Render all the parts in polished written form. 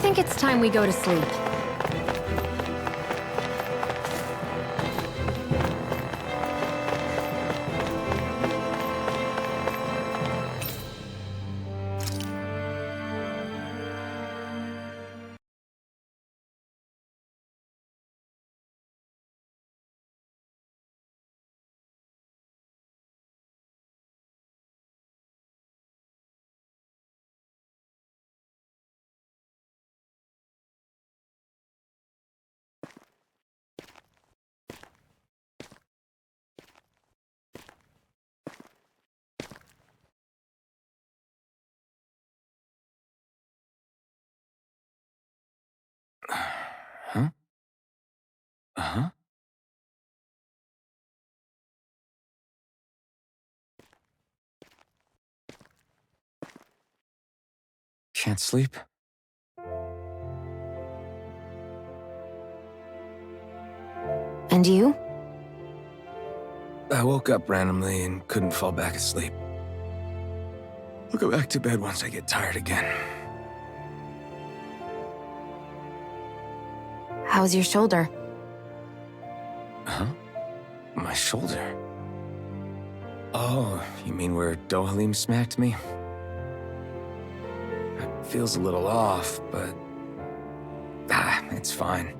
think it's time we go to sleep. Huh? Uh-huh. Can't sleep? And you? I woke up randomly and couldn't fall back asleep. I'll go back to bed once I get tired again. How's your shoulder? Huh? My shoulder? Oh, you mean where Dohalim smacked me? It feels a little off, but... it's fine.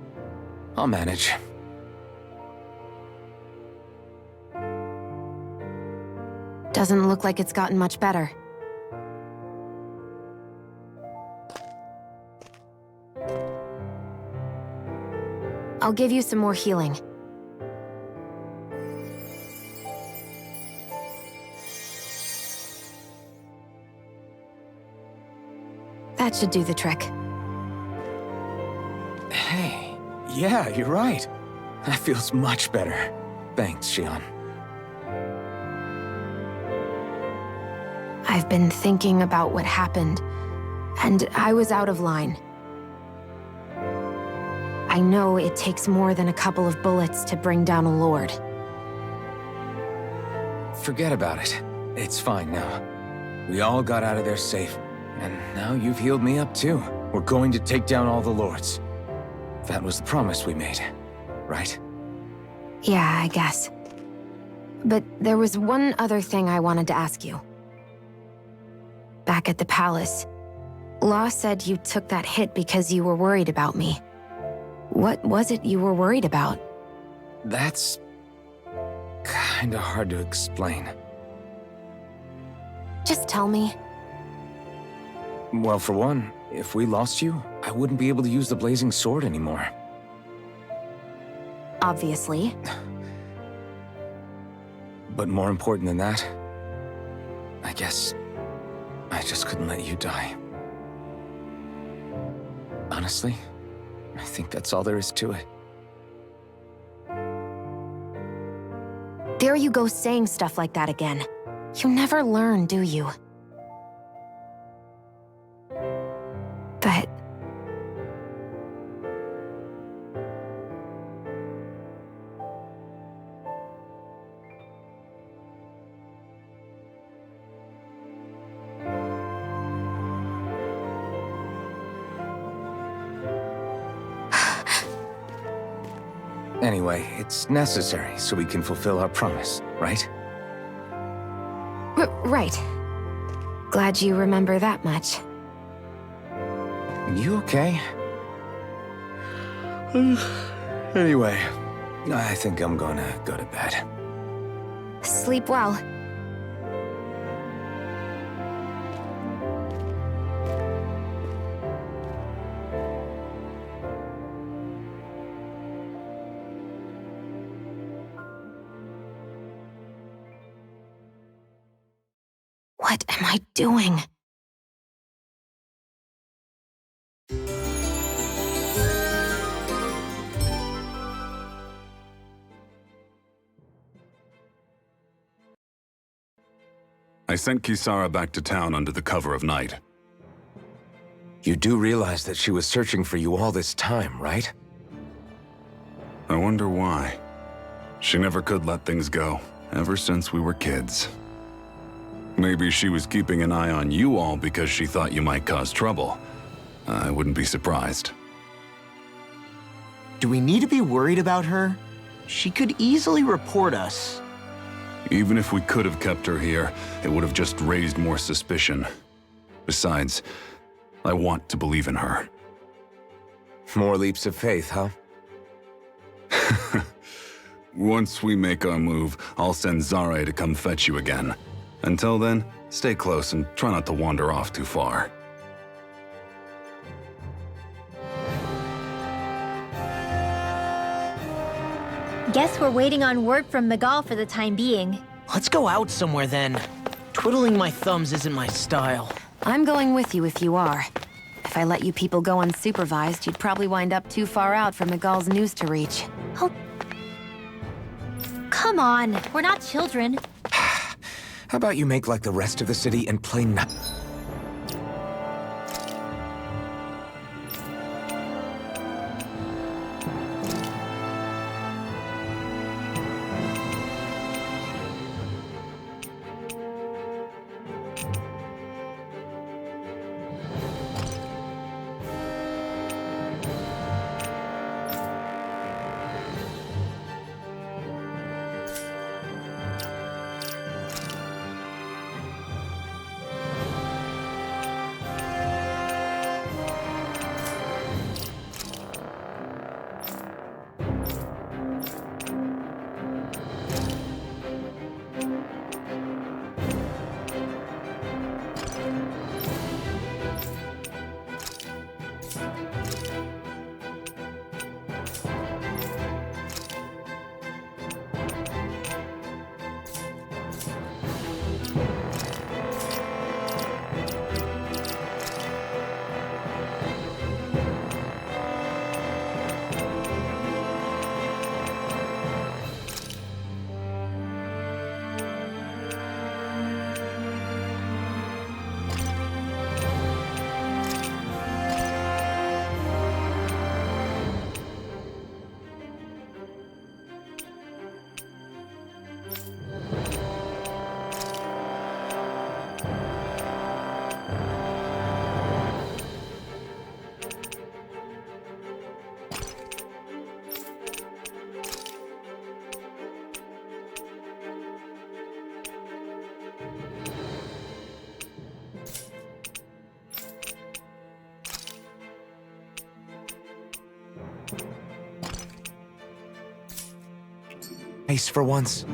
I'll manage. Doesn't look like it's gotten much better. I'll give you some more healing. That should do the trick. Hey, yeah, you're right. That feels much better. Thanks, Xion. I've been thinking about what happened, and I was out of line. I know it takes more than a couple of bullets to bring down a lord. Forget about it. It's fine now. We all got out of there safe, and now you've healed me up too. We're going to take down all the lords. That was the promise we made, right? Yeah, I guess. But there was one other thing I wanted to ask you. Back at the palace, Law said you took that hit because you were worried about me. What was it you were worried about? That's... kinda hard to explain. Just tell me. Well, for one, if we lost you, I wouldn't be able to use the blazing sword anymore. Obviously. But more important than that, I guess I just couldn't let you die. Honestly, I think that's all there is to it. There you go saying stuff like that again. You never learn, do you? But... Anyway, it's necessary so we can fulfill our promise, right? Right. Glad you remember that much. You okay? Anyway, I think I'm gonna go to bed. Sleep well. What am I doing? I sent Kisara back to town under the cover of night. You do realize that she was searching for you all this time, right? I wonder why. She never could let things go, ever since we were kids. Maybe she was keeping an eye on you all because she thought you might cause trouble. I wouldn't be surprised. Do we need to be worried about her? She could easily report us. Even if we could have kept her here, it would have just raised more suspicion. Besides, I want to believe in her. More leaps of faith, huh? Once we make our move, I'll send Zare to come fetch you again. Until then, stay close and try not to wander off too far. Guess we're waiting on word from Miguel for the time being. Let's go out somewhere then. Twiddling my thumbs isn't my style. I'm going with you if you are. If I let you people go unsupervised, you'd probably wind up too far out for Miguel's news to reach. Oh. Come on, we're not children. How about you make like the rest of the city and play nice for once?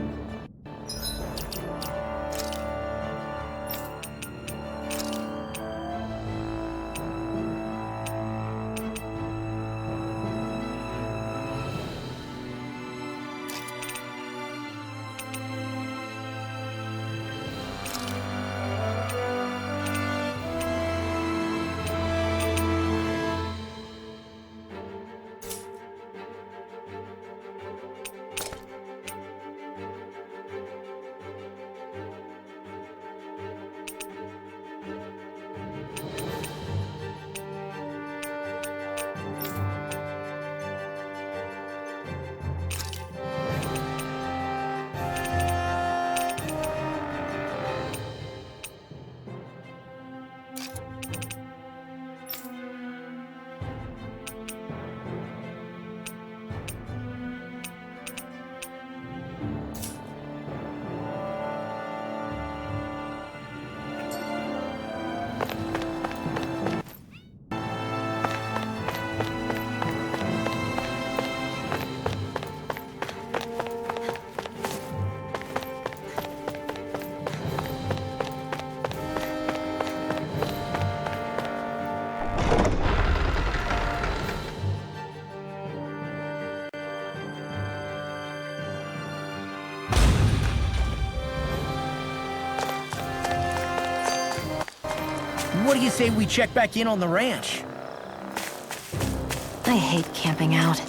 What do you say we check back in on the ranch? I hate camping out.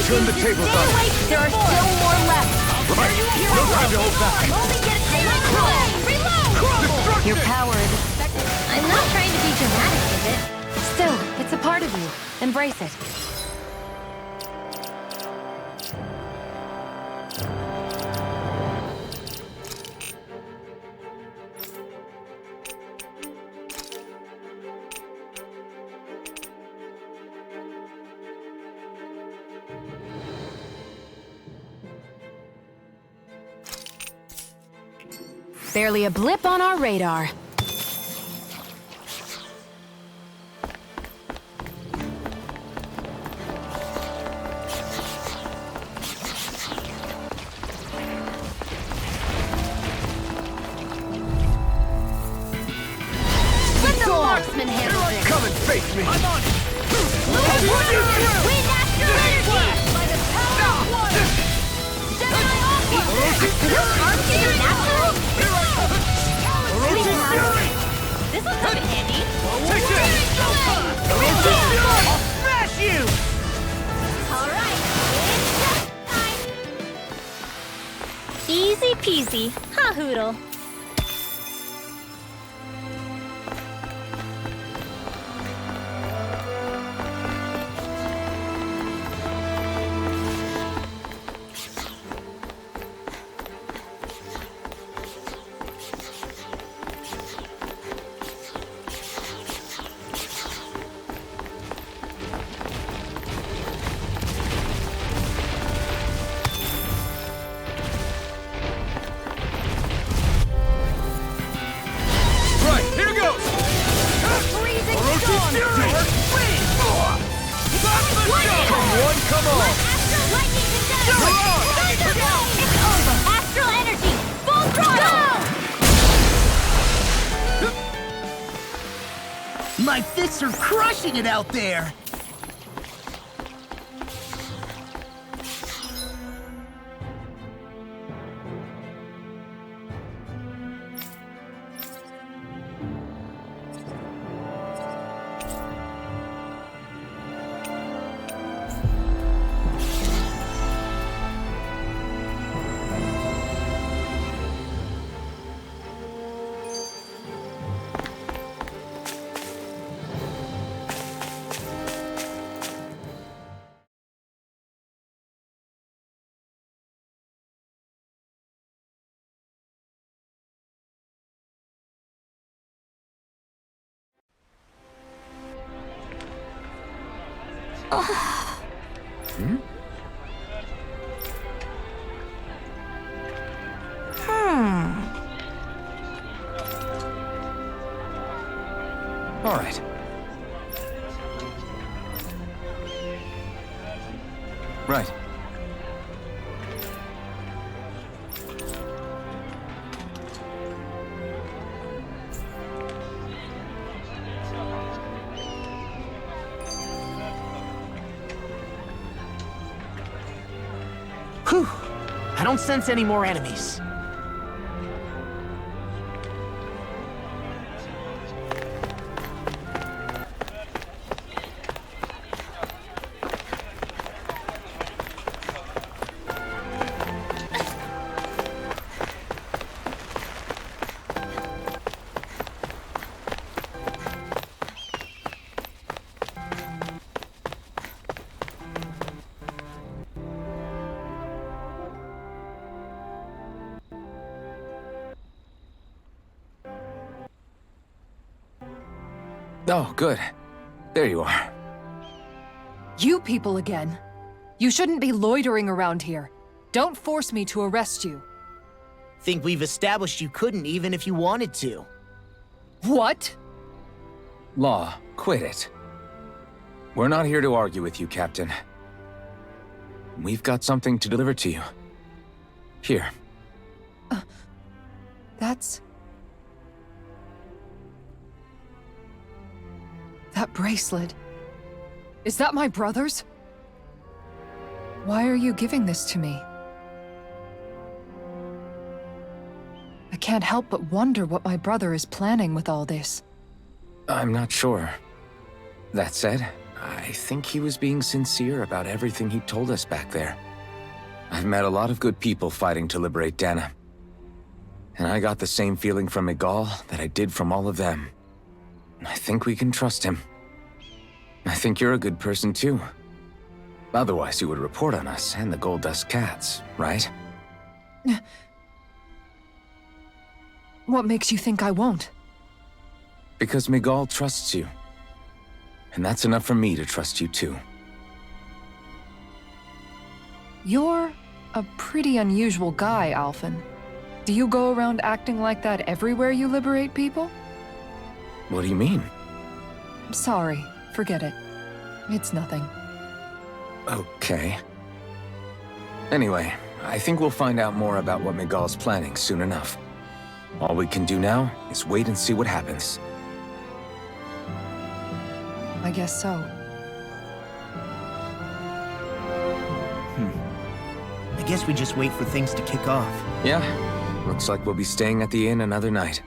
turn the tables on Stay away. There are still more left. Right. No time to hold back. Only get Reload. Your power is expected. I'm not trying to be dramatic with it. Still, it's a part of you. Embrace it. Barely a blip on our radar. Let the marksman handle this. Come and face me. I'm on it. Wind astral energy. By the power of water. Gemini aqua. Aren't you natural? This will come in handy. Take this. I'll smash you! All right, it's time. Easy peasy, ha hoodle. Come on! Astral lightning condenser! It's over! Astral energy! Full throttle! My fists are crushing it out there! All right. Right. Whew! I don't sense any more enemies. Oh, good. There you are. You people again. You shouldn't be loitering around here. Don't force me to arrest you. Think we've established you couldn't even if you wanted to. What? Law, quit it. We're not here to argue with you, Captain. We've got something to deliver to you. Here. That's... That bracelet. Is that my brother's? Why are you giving this to me? I can't help but wonder what my brother is planning with all this. I'm not sure. That said, I think he was being sincere about everything he told us back there. I've met a lot of good people fighting to liberate Dana. And I got the same feeling from Miguel that I did from all of them. I think we can trust him. I think you're a good person too. Otherwise you would report on us and the Gold Dust Cats, right? What makes you think I won't? Because Miguel trusts you. And that's enough for me to trust you too. You're a pretty unusual guy, Alphen. Do you go around acting like that everywhere you liberate people? What do you mean? Sorry, forget it. It's nothing. Okay. Anyway, I think we'll find out more about what Miguel's planning soon enough. All we can do now is wait and see what happens. I guess so. I guess we just wait for things to kick off. Yeah, looks like we'll be staying at the inn another night.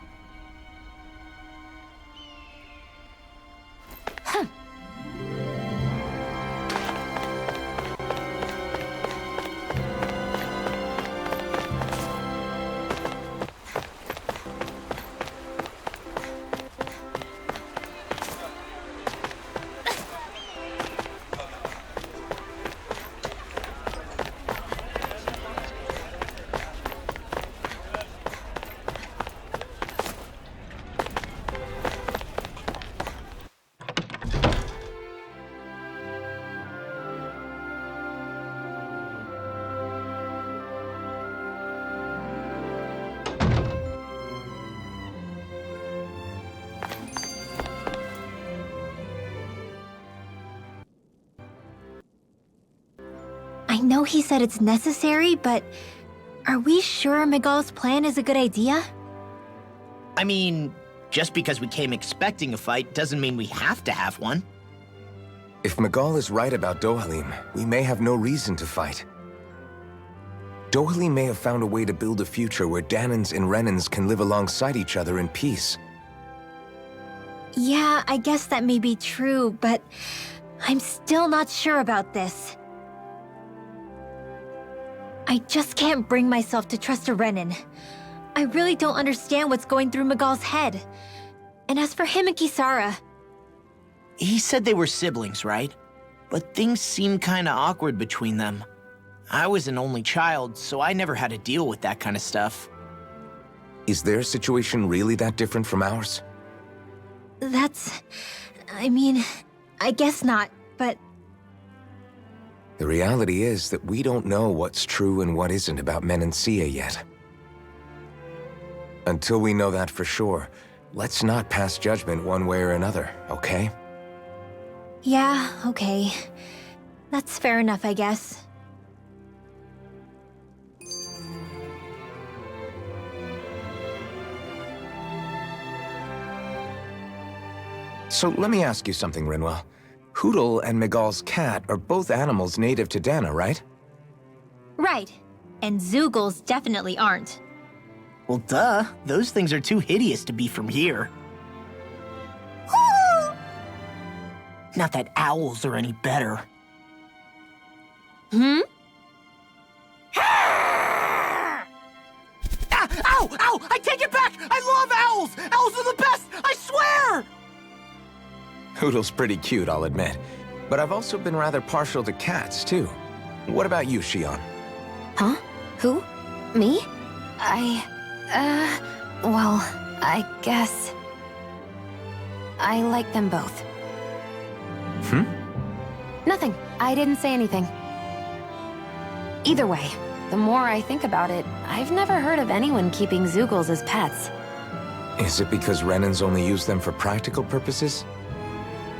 I know he said it's necessary, but are we sure Miguel's plan is a good idea? I mean, just because we came expecting a fight doesn't mean we have to have one. If Miguel is right about Dohalim, we may have no reason to fight. Dohalim may have found a way to build a future where Danans and Renans can live alongside each other in peace. Yeah, I guess that may be true, but I'm still not sure about this. I just can't bring myself to trust a Renan. I really don't understand what's going through Miguel's head. And as for him and Kisara... He said they were siblings, right? But things seemed kinda awkward between them. I was an only child, so I never had to deal with that kind of stuff. Is their situation really that different from ours? I mean, I guess not, but... The reality is that we don't know what's true and what isn't about Menancia yet. Until we know that for sure, let's not pass judgment one way or another, okay? Yeah, okay. That's fair enough, I guess. So let me ask you something, Rinwell. Hootle and Miguel's cat are both animals native to Dana, right? Right. And Zoogles definitely aren't. Well, duh. Those things are too hideous to be from here. Not that owls are any better. Hmm? Ah! Ow! Ow! I take it back! I love owls! Owls are the best! I swear! Hootle's pretty cute, I'll admit. But I've also been rather partial to cats, too. What about you, Shion? Huh? Who? Me? Well, I guess... I like them both. Nothing. I didn't say anything. Either way, the more I think about it, I've never heard of anyone keeping Zoogles as pets. Is it because Renans only use them for practical purposes?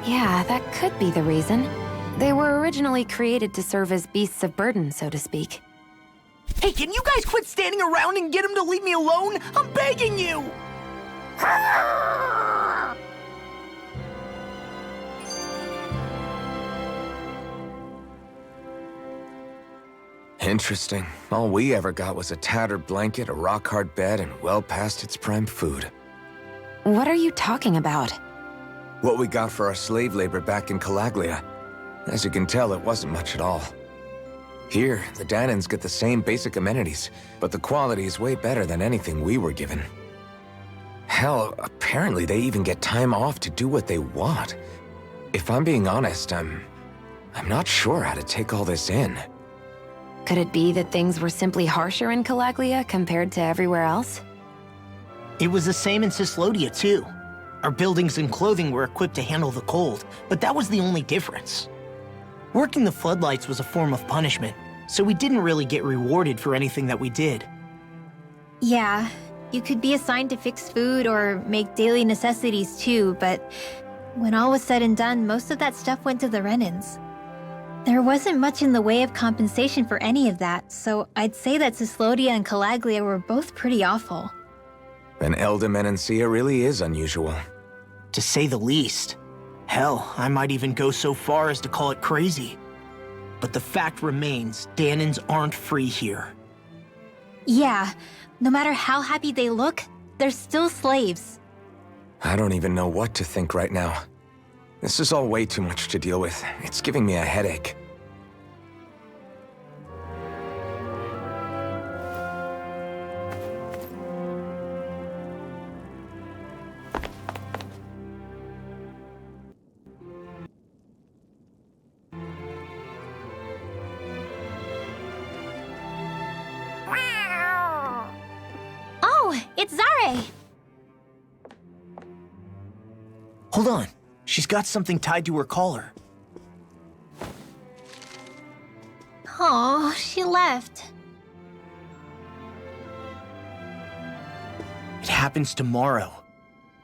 Yeah, that could be the reason. They were originally created to serve as beasts of burden, so to speak. Hey, can you guys quit standing around and get him to leave me alone? I'm begging you! Interesting. All we ever got was a tattered blanket, a rock-hard bed, and well past its prime food. What are you talking about? What we got for our slave labor back in Calaglia. As you can tell, it wasn't much at all. Here, the Danans get the same basic amenities, but the quality is way better than anything we were given. Hell, apparently they even get time off to do what they want. If I'm being honest, I'm not sure how to take all this in. Could it be that things were simply harsher in Calaglia compared to everywhere else? It was the same in Cislodia, too. Our buildings and clothing were equipped to handle the cold, but that was the only difference. Working the floodlights was a form of punishment, so we didn't really get rewarded for anything that we did. Yeah, you could be assigned to fix food or make daily necessities too, but when all was said and done, most of that stuff went to the Renans. There wasn't much in the way of compensation for any of that, so I'd say that Cislodia and Calaglia were both pretty awful. An Elder Menancia really is unusual. To say the least. Hell, I might even go so far as to call it crazy. But the fact remains, Danans aren't free here. Yeah, no matter how happy they look, they're still slaves. I don't even know what to think right now. This is all way too much to deal with. It's giving me a headache. Oh, it's Zare! Hold on. She's got something tied to her collar. Oh, she left. It happens tomorrow.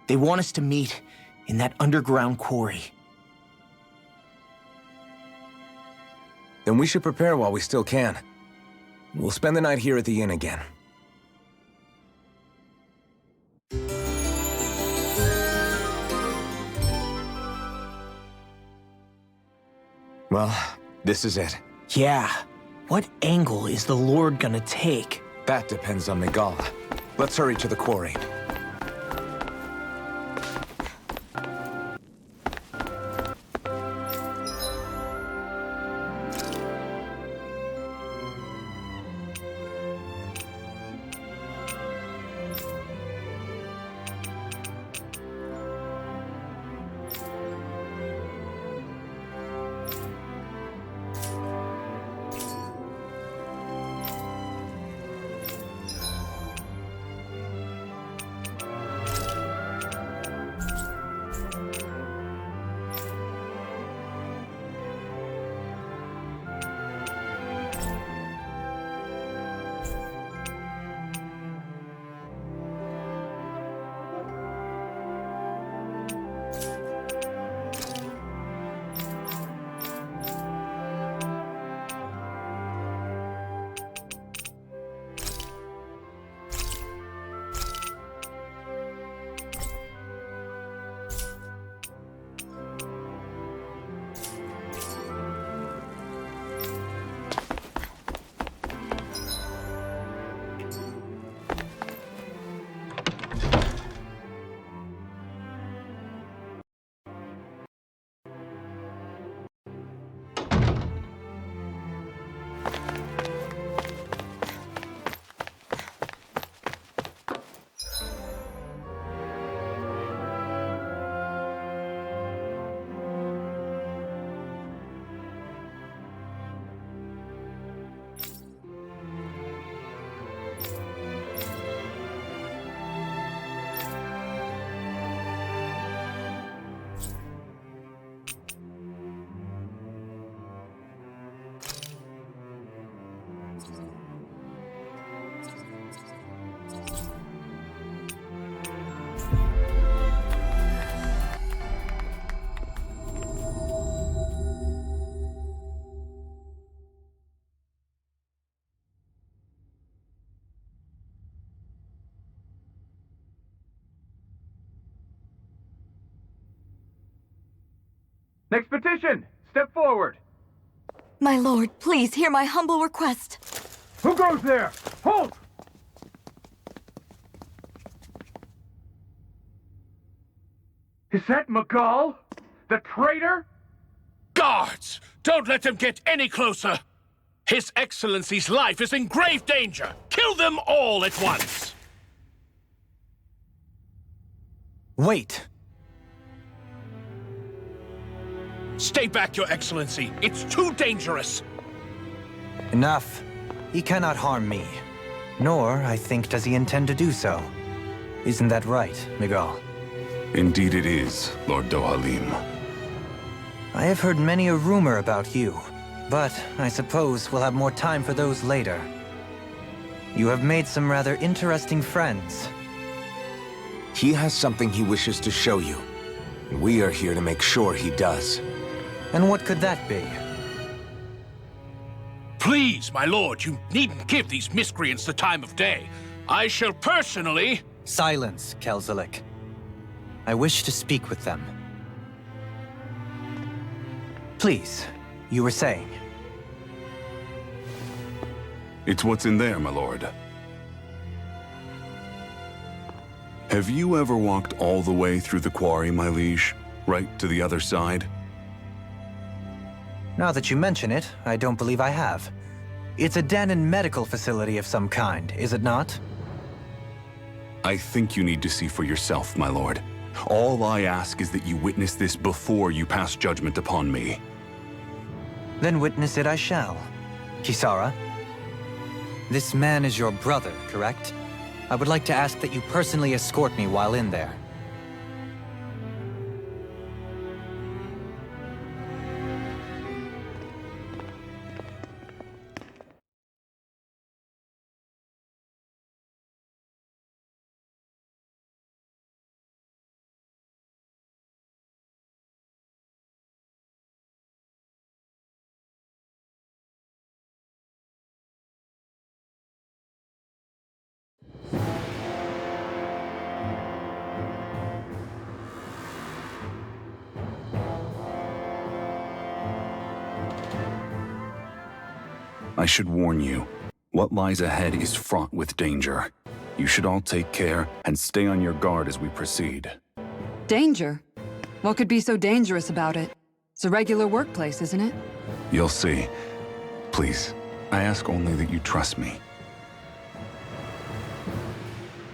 They want us to meet in that underground quarry. Then we should prepare while we still can. We'll spend the night here at the inn again. Well, this is it. Yeah. What angle is the Lord gonna take? That depends on Megala. Let's hurry to the quarry. Next petition! Step forward! My lord, please hear my humble request. Who goes there? Halt! Is that Miguel? The traitor? Guards! Don't let them get any closer! His Excellency's life is in grave danger! Kill them all at once! Wait! Stay back, Your Excellency! It's too dangerous! Enough. He cannot harm me. Nor, I think, does he intend to do so. Isn't that right, Miguel? Indeed it is, Lord Dohalim. I have heard many a rumor about you, but I suppose we'll have more time for those later. You have made some rather interesting friends. He has something he wishes to show you. We are here to make sure he does. And what could that be? Please, my lord, you needn't give these miscreants the time of day. I shall personally... Silence, Kelzelik. I wish to speak with them. Please, you were saying. It's what's in there, my lord. Have you ever walked all the way through the quarry, my liege? Right to the other side? Now that you mention it, I don't believe I have. It's a Danon medical facility of some kind, is it not? I think you need to see for yourself, my lord. All I ask is that you witness this before you pass judgment upon me. Then witness it I shall. Kisara, this man is your brother, correct? I would like to ask that you personally escort me while in there. I should warn you, what lies ahead is fraught with danger. You should all take care and stay on your guard as we proceed. Danger? What could be so dangerous about it? It's a regular workplace, isn't it? You'll see. Please, I ask only that you trust me.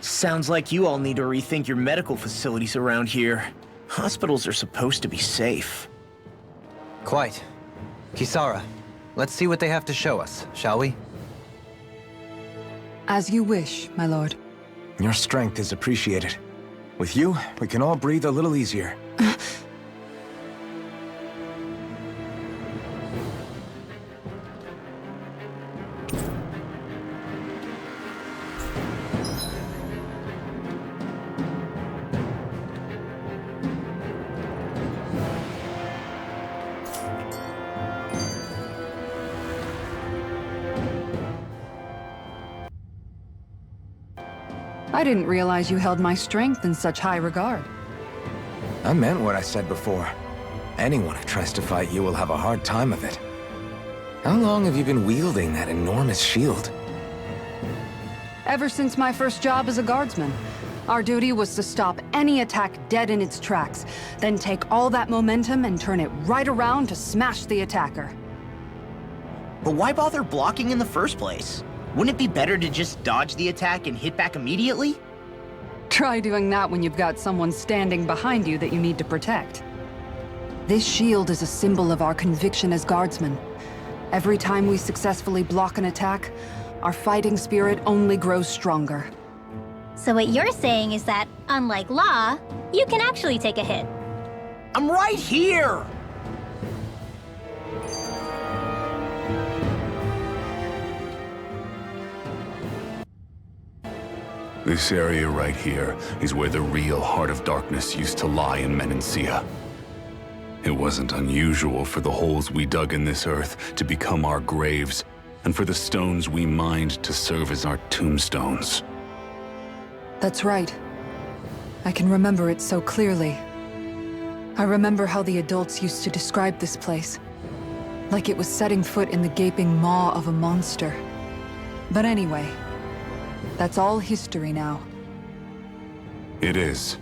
Sounds like you all need to rethink your medical facilities around here. Hospitals are supposed to be safe. Quite. Kisara, let's see what they have to show us, shall we? As you wish, my lord. Your strength is appreciated. With you, we can all breathe a little easier. I didn't realize you held my strength in such high regard. I meant what I said before. Anyone who tries to fight you will have a hard time of it. How long have you been wielding that enormous shield? Ever since my first job as a guardsman. Our duty was to stop any attack dead in its tracks, then take all that momentum and turn it right around to smash the attacker. But why bother blocking in the first place? Wouldn't it be better to just dodge the attack and hit back immediately? Try doing that when you've got someone standing behind you that you need to protect. This shield is a symbol of our conviction as guardsmen. Every time we successfully block an attack, our fighting spirit only grows stronger. So what you're saying is that, unlike Law, you can actually take a hit. I'm right here! This area right here is where the real Heart of Darkness used to lie in Menancia. It wasn't unusual for the holes we dug in this earth to become our graves, and for the stones we mined to serve as our tombstones. That's right. I can remember it so clearly. I remember how the adults used to describe this place. Like it was setting foot in the gaping maw of a monster. But anyway, that's all history now. It is.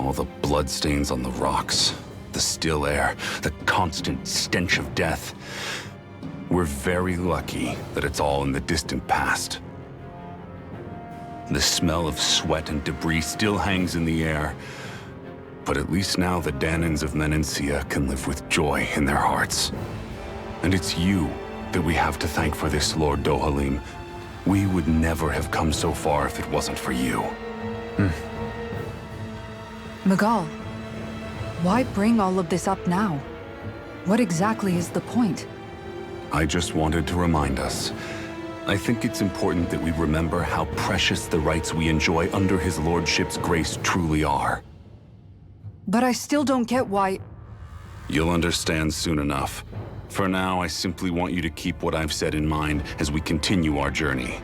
All the bloodstains on the rocks, the still air, the constant stench of death. We're very lucky that it's all in the distant past. The smell of sweat and debris still hangs in the air, but at least now the Danans of Menancia can live with joy in their hearts. And it's you that we have to thank for this, Lord Dohalim. We would never have come so far if it wasn't for you. Magal, why bring all of this up now? What exactly is the point? I just wanted to remind us. I think it's important that we remember how precious the rights we enjoy under his lordship's grace truly are. But I still don't get why... You'll understand soon enough. For now, I simply want you to keep what I've said in mind as we continue our journey.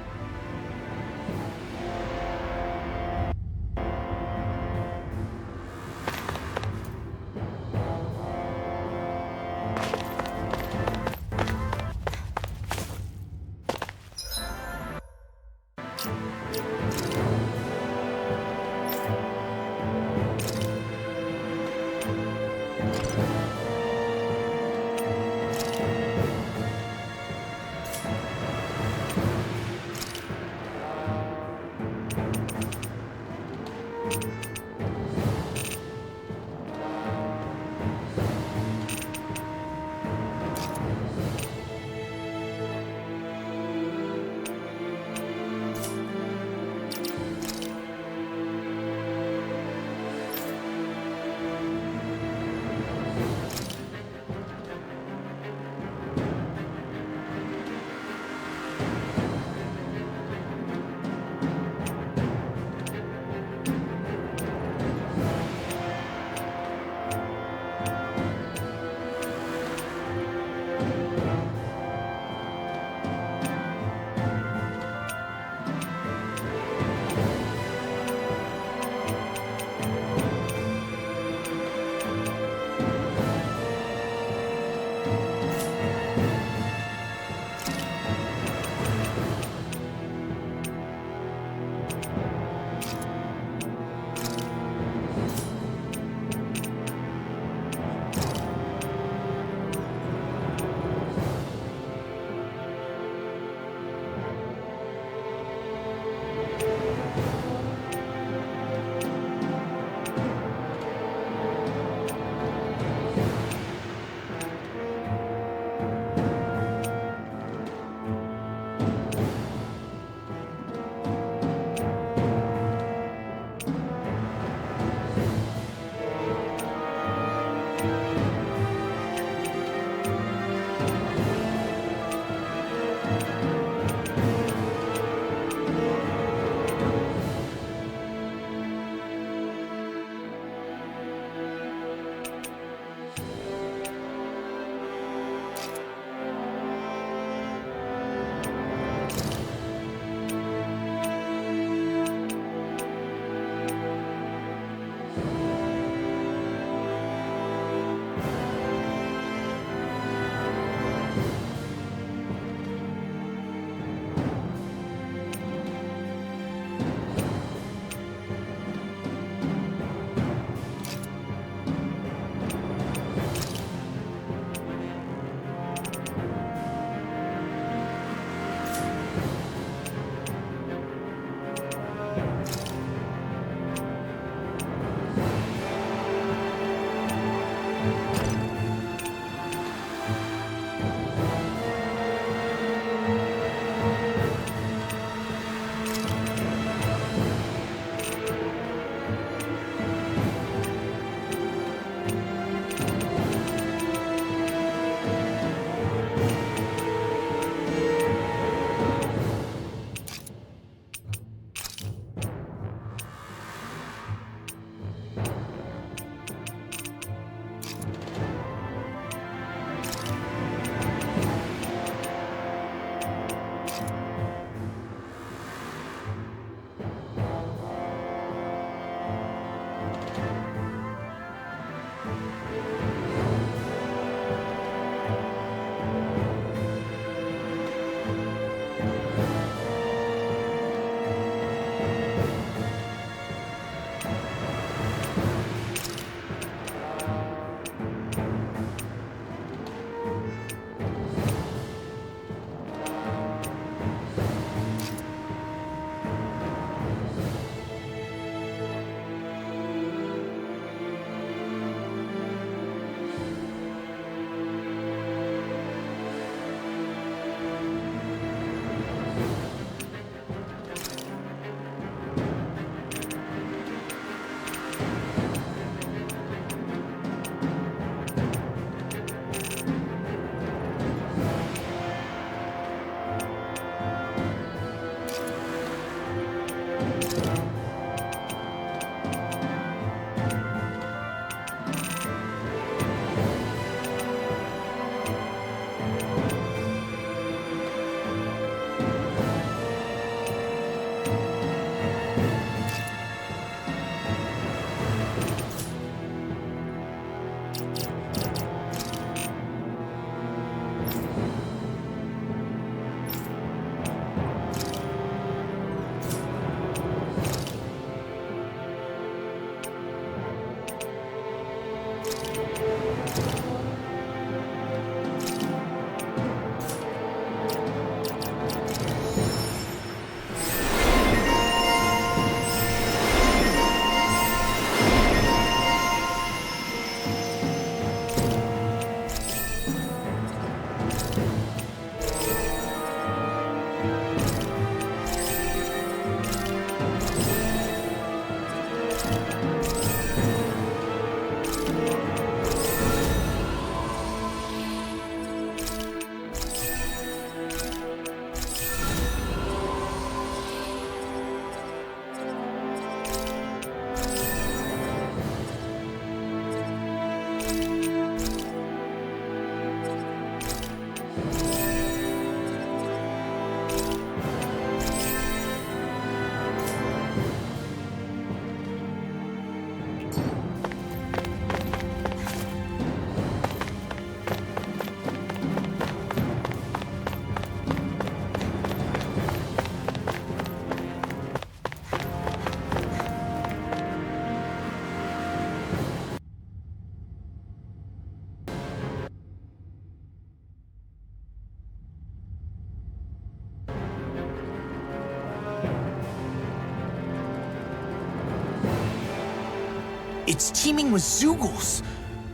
It's teeming with Zeugles.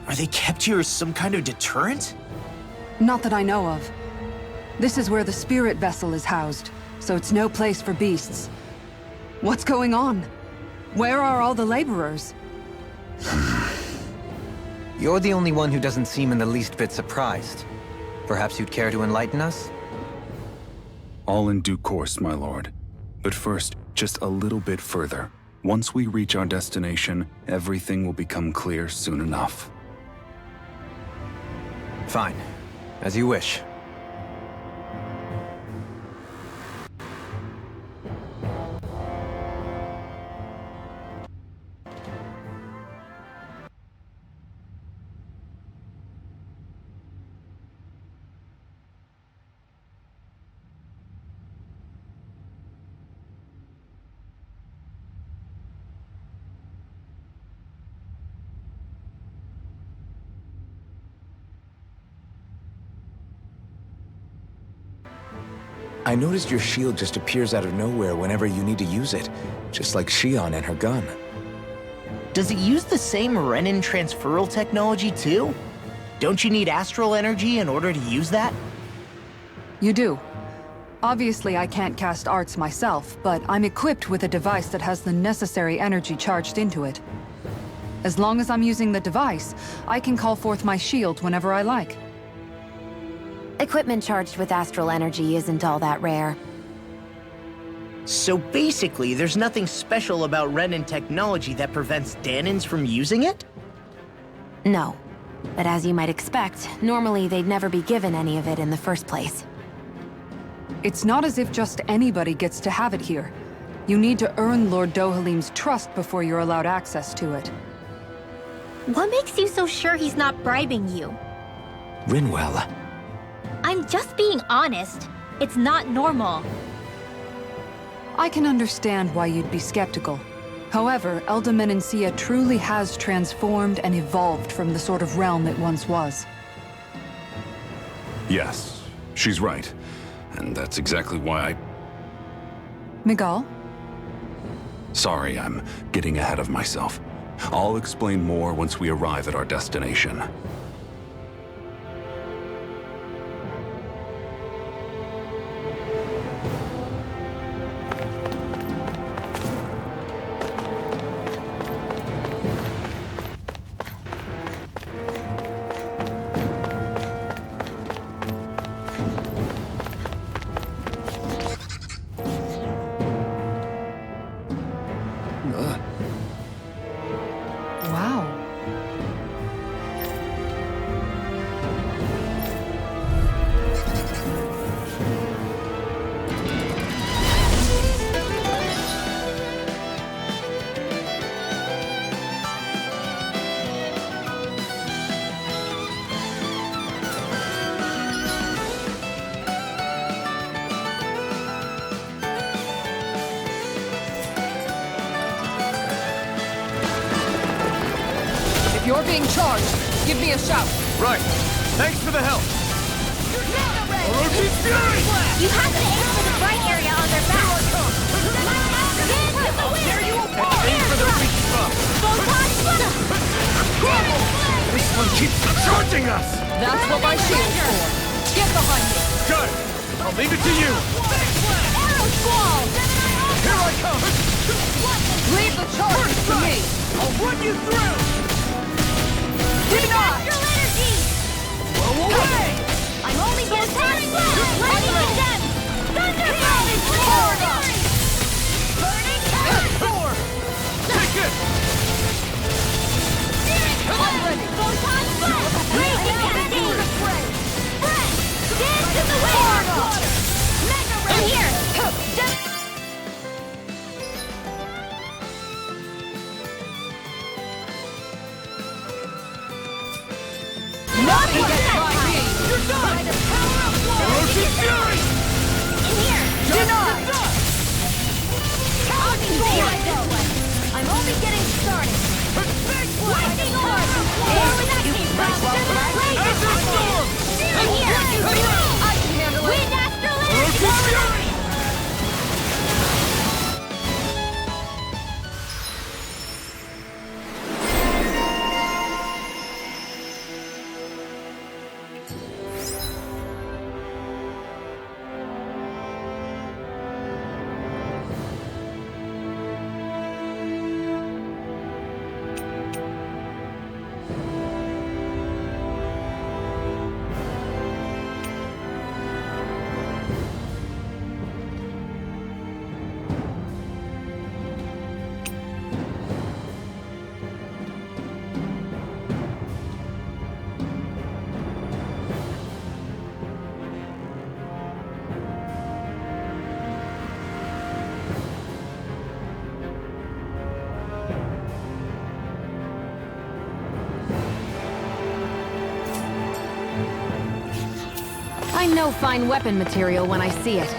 Are they kept here as some kind of deterrent? Not that I know of. This is where the spirit vessel is housed, so it's no place for beasts. What's going on? Where are all the laborers? You're the only one who doesn't seem in the least bit surprised. Perhaps you'd care to enlighten us? All in due course, my lord. But first, just a little bit further. Once we reach our destination, everything will become clear soon enough. Fine. As you wish. I noticed your shield just appears out of nowhere whenever you need to use it, just like Shion and her gun. Does it use the same Renin transferal technology too? Don't you need astral energy in order to use that? You do. Obviously, I can't cast arts myself, but I'm equipped with a device that has the necessary energy charged into it. As long as I'm using the device, I can call forth my shield whenever I like. Equipment charged with astral energy isn't all that rare. So basically, there's nothing special about Renin technology that prevents Danins from using it? No. But as you might expect, normally they'd never be given any of it in the first place. It's not as if just anybody gets to have it here. You need to earn Lord Dohalim's trust before you're allowed access to it. What makes you so sure he's not bribing you? Rinwell. I'm just being honest. It's not normal. I can understand why you'd be skeptical. However, Elda Menencia truly has transformed and evolved from the sort of realm it once was. Yes, she's right. And that's exactly why I... Miguel? Sorry, I'm getting ahead of myself. I'll explain more once we arrive at our destination. Wow. If you're being charged, give me a shout. Right. Thanks for the help. Orochi's Fury! You have to aim for the bright area on their back. There you are! Aim for the weak spot. This one keeps charging us! That's what my shield's for. Get behind me. Good. I'll leave it to you. Arrow squall! Here I come! Leave the charges to me. I'll run you through! Deny! Energy! Blow away! I'm only getting lightning them! Thunderbolt! Burning Thor! Take it! I'm ready! Photon blast! Raging cascade! Spread! Dance in the wind! Mega ray! In here! Nothing gets by me. You're done! By the power of war! Orochi's Fury! In here! Denied. I'll be there this one! I'm only getting started! Lightning orb! Where was that came from? Azure Storm! In here! I can handle it. Wind astral Orochi's energy! Fury! I know fine weapon material when I see it.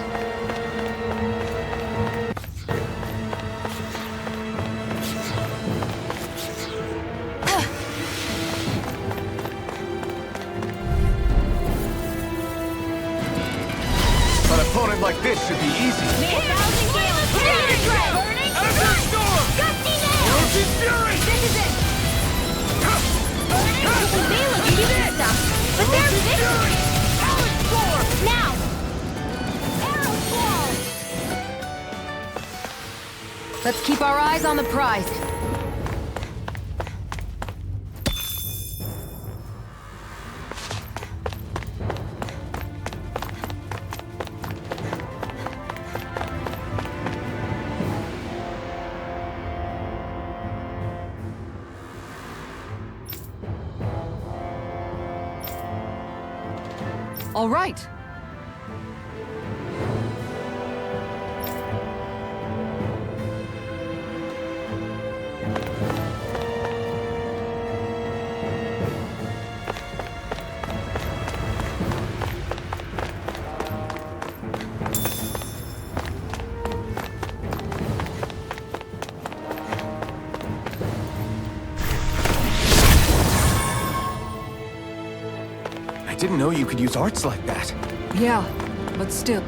An opponent like this should be easy. Roach's Fury! This is it! They look cute stuff, but they're vicious! Now! Arrow Squall! Let's keep our eyes on the prize. All right. I didn't know you could use arts like that. Yeah, but still.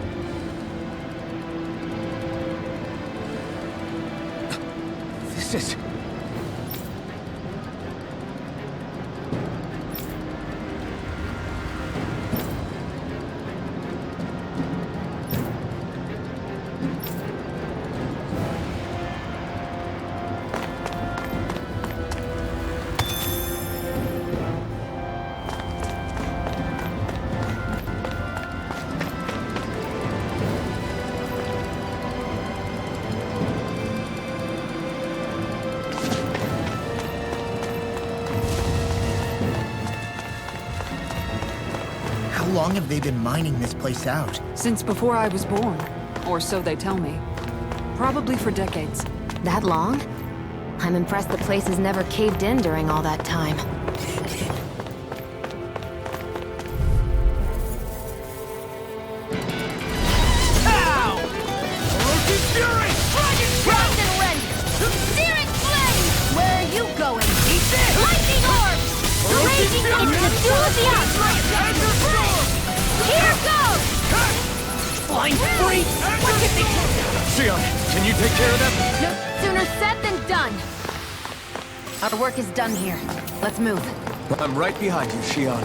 This is... How long have they been mining this place out? Since before I was born. Or so they tell me. Probably for decades. That long? I'm impressed the place has never caved in during all that time. Roach's Fury! Round and rend! Searing flame! Where are you going? Eat this! Lightning orbs! Raging enthusiasm! Here goes! Flying freak! What did they... Xion, can you take care of them? No sooner said than done. Our work is done here. Let's move. I'm right behind you, Xion.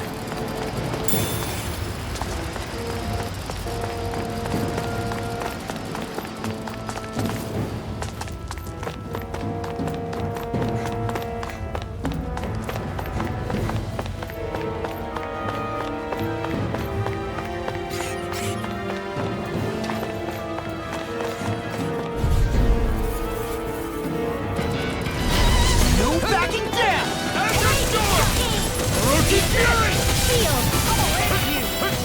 No backing down! Roach's Fury! Field!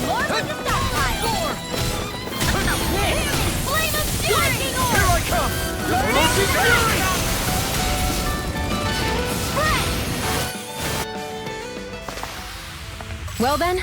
More on the stockpile! Flame of lightning Here orb! I come! Roach's Fury! Spread! Well then,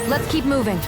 let's keep moving.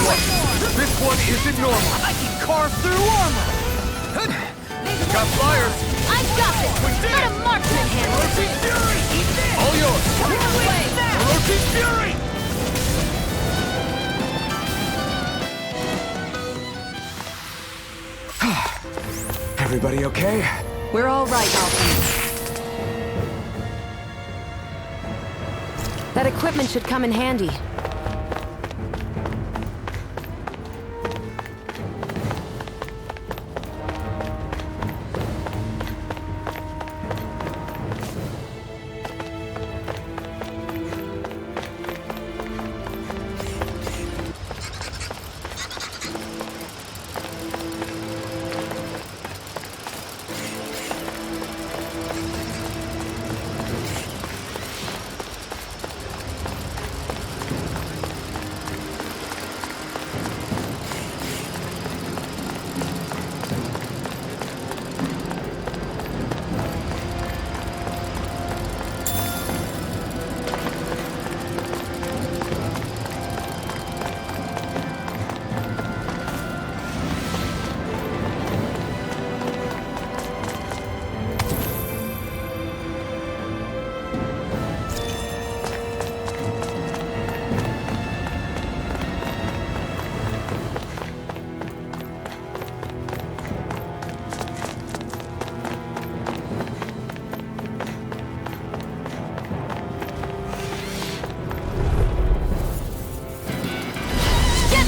one! This one isn't normal! I can carve through armor! Got flyers! I got this! Let a marksman handle it! Orochi's Fury! All yours! Orochi's Fury! Everybody okay? We're all right, Alpha. That equipment should come in handy.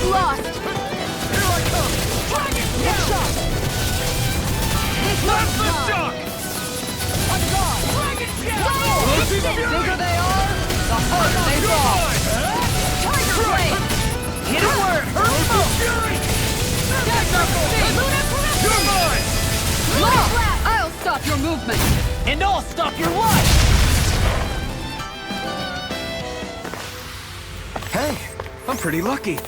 Lost! Here I come! Dragon shot! Blast the shock! Dragon Orochi's Fury! Bigger they are, the harder they fall. Tiger Blade! Hit it where it hurts most! Fury! You're mine! Look! I'll stop your movement. And I'll stop your life! Hey, I'm pretty lucky.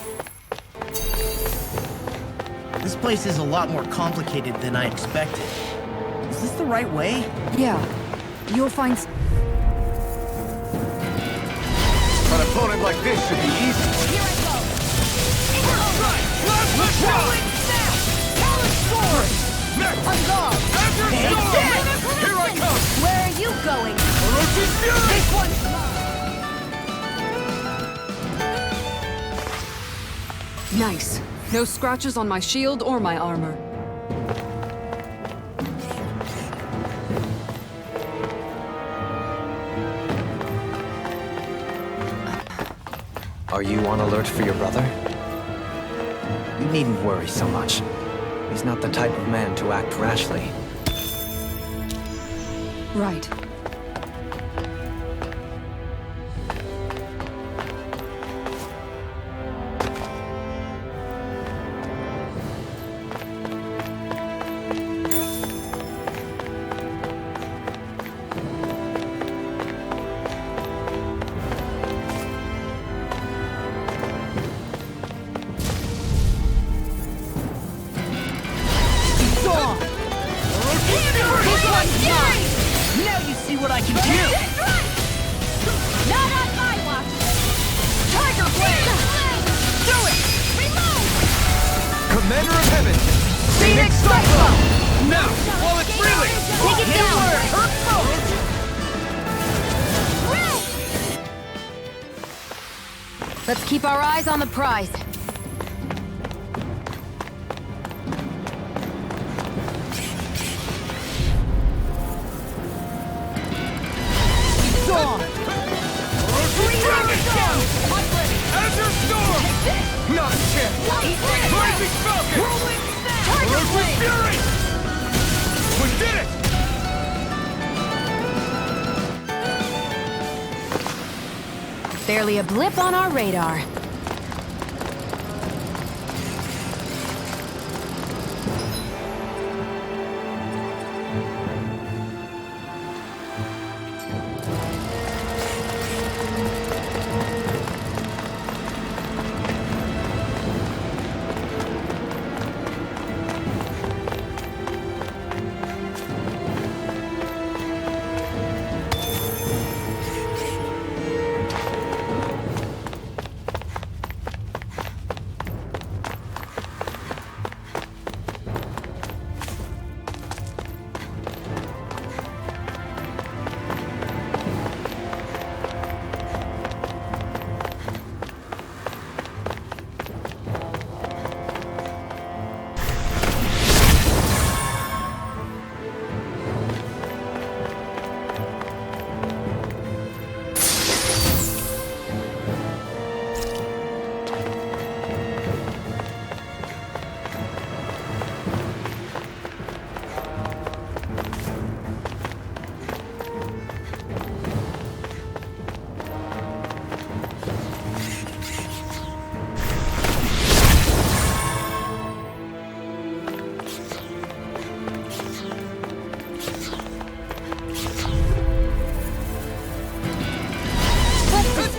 This place is a lot more complicated than I expected. Is this the right way? Yeah, you'll find... An opponent like this should be easy. Here I go! First strike! Blast the shock! Talon Sword! Next! On guard! Azure Take Storm! this! Here I come! Where are you going? Orochi's Fury! This one's mine! Nice. No scratches on my shield or my armor. Are you on alert for your brother? You needn't worry so much. He's not the type of man to act rashly. Right. Now you see what I can do! Not on my watch! Tiger Blade! Do it! Reload! Commander of Heaven! Phoenix Cyclone! Now, while it's reeling! Take it down! Let's keep our eyes on the prize. Azure Storm! Not a chance! Blazing Falcon! Orochi's Fury! We did it! Barely a blip on our radar.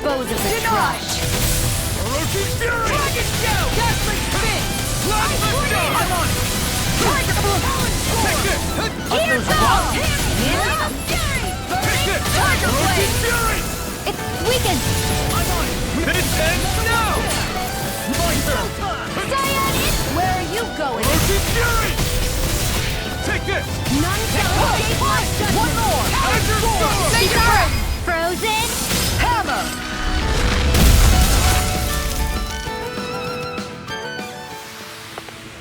dispose of the trash. Orochi's Fury! Dragon Shell! Dazzling Spin! Plasma Shot! I'm on it! Tiger Bloom! Take this! Gear Bell! Fury! Take this! Tiger Orochi's Blade! Fury! It's weakened. I'm on it! This ends now! My turn! Cyan is... Where are you going? Orochi's Fury! Take this! None shall escape my judgment. One more! Azure Storm! Take your breath! Frozen. Hammer!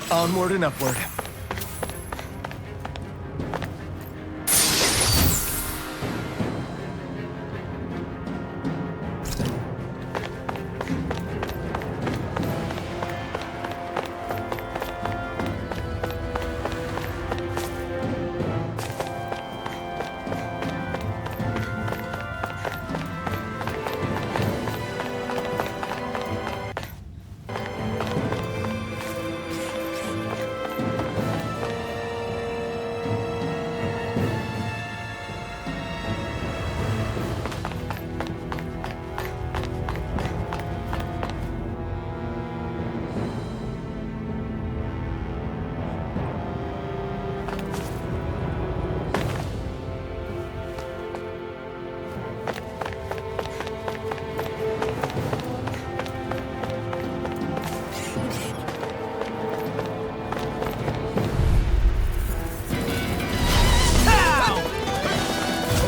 Onward and upward.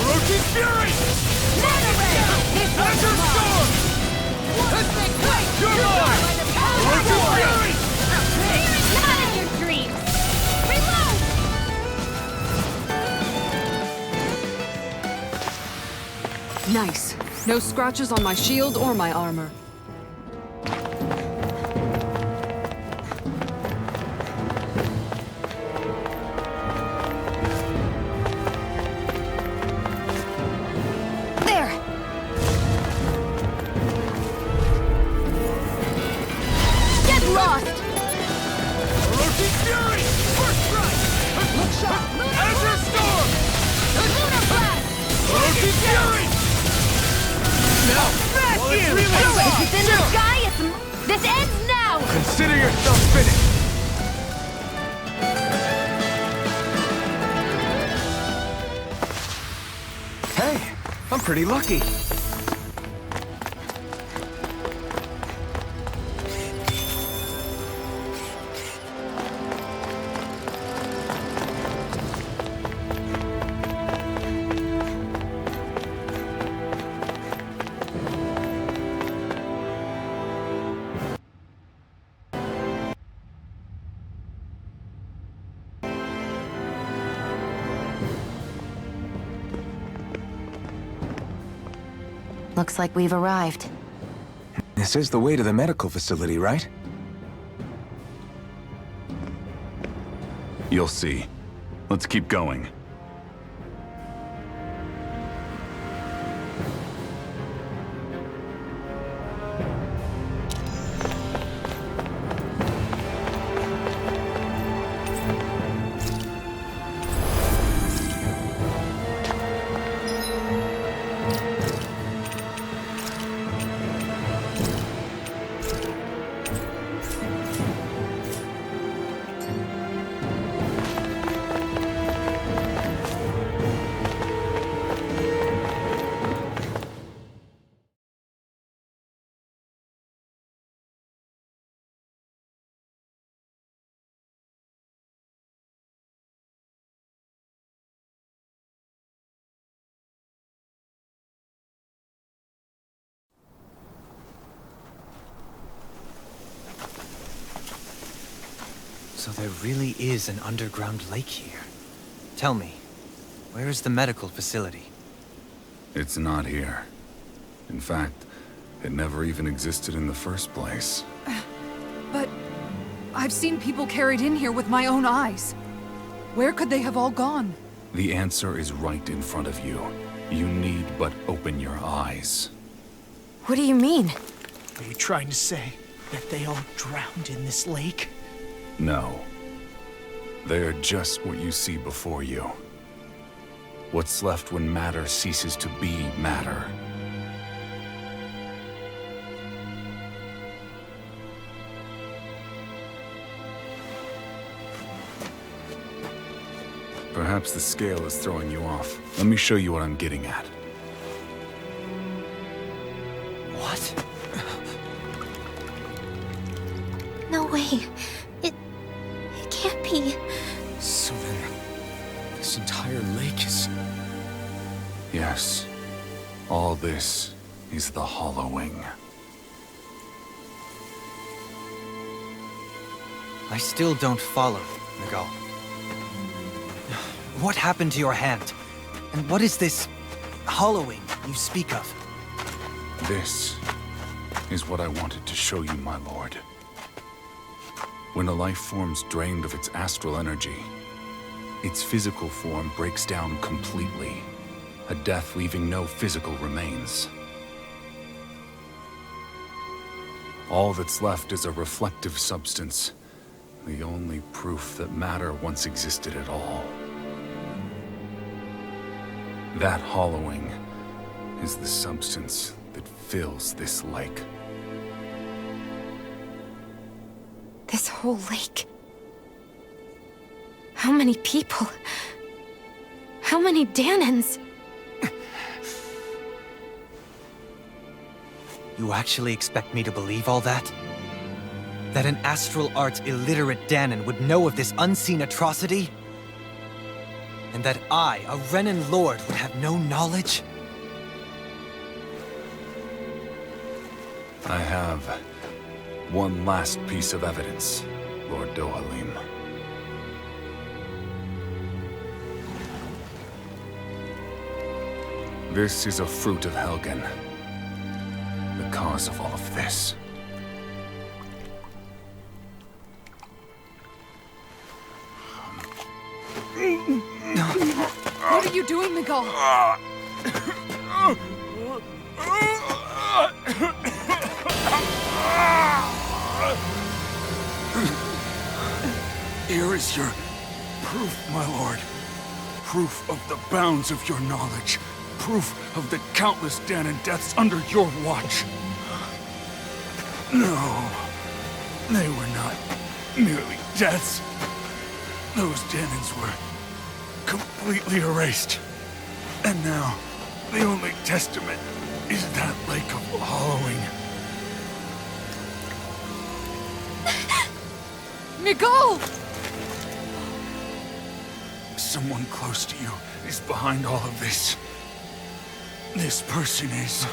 Orochi's Fury! Azure Storm! You're mine! Orochi's Fury! Not in your dreams. Reload. Nice. No scratches on my shield or my armor. There. Get lost. Orochi's Fury! First strike! Look shot! Azure Storm! Lunar blast. Orochi's Fury! Now! While it's really If it's in the sky, this ends now. Consider yourself finished. Hey, I'm pretty lucky. Looks like we've arrived. This is the way to the medical facility, right? You'll see. Let's keep going. So there really is an underground lake here. Tell me, where is the medical facility? It's not here. In fact, it never even existed in the first place. But I've seen people carried in here with my own eyes. Where could they have all gone? The answer is right in front of you. You need but open your eyes. What do you mean? Are you trying to say that they all drowned in this lake? No. They are just what you see before you. What's left when matter ceases to be matter. Perhaps the scale is throwing you off. Let me show you what I'm getting at. What? No way. It can't be. So then, this entire lake is... Yes. All this is the hollowing. I still don't follow, Miguel. What happened to your hand? And what is this hollowing you speak of? This is what I wanted to show you, my lord. When a life form's drained of its astral energy, its physical form breaks down completely. A death leaving no physical remains. All that's left is a reflective substance. The only proof that matter once existed at all. That hollowing is the substance that fills this lake. This whole lake. How many people? How many Danans? You actually expect me to believe all that? That an astral arts illiterate Danan would know of this unseen atrocity? And that I, a Renan lord, would have no knowledge? I have one last piece of evidence, Lord Dohalim. This is a fruit of Helgen. The cause of all of this. What are you doing, Miguel? Here is your proof, my lord. Proof of the bounds of your knowledge. Proof of the countless Danan deaths under your watch. No, they were not merely deaths. Those Danans were completely erased. And now, the only testament is that lake of hollowing. Miguel! Someone close to you is behind all of this. This person is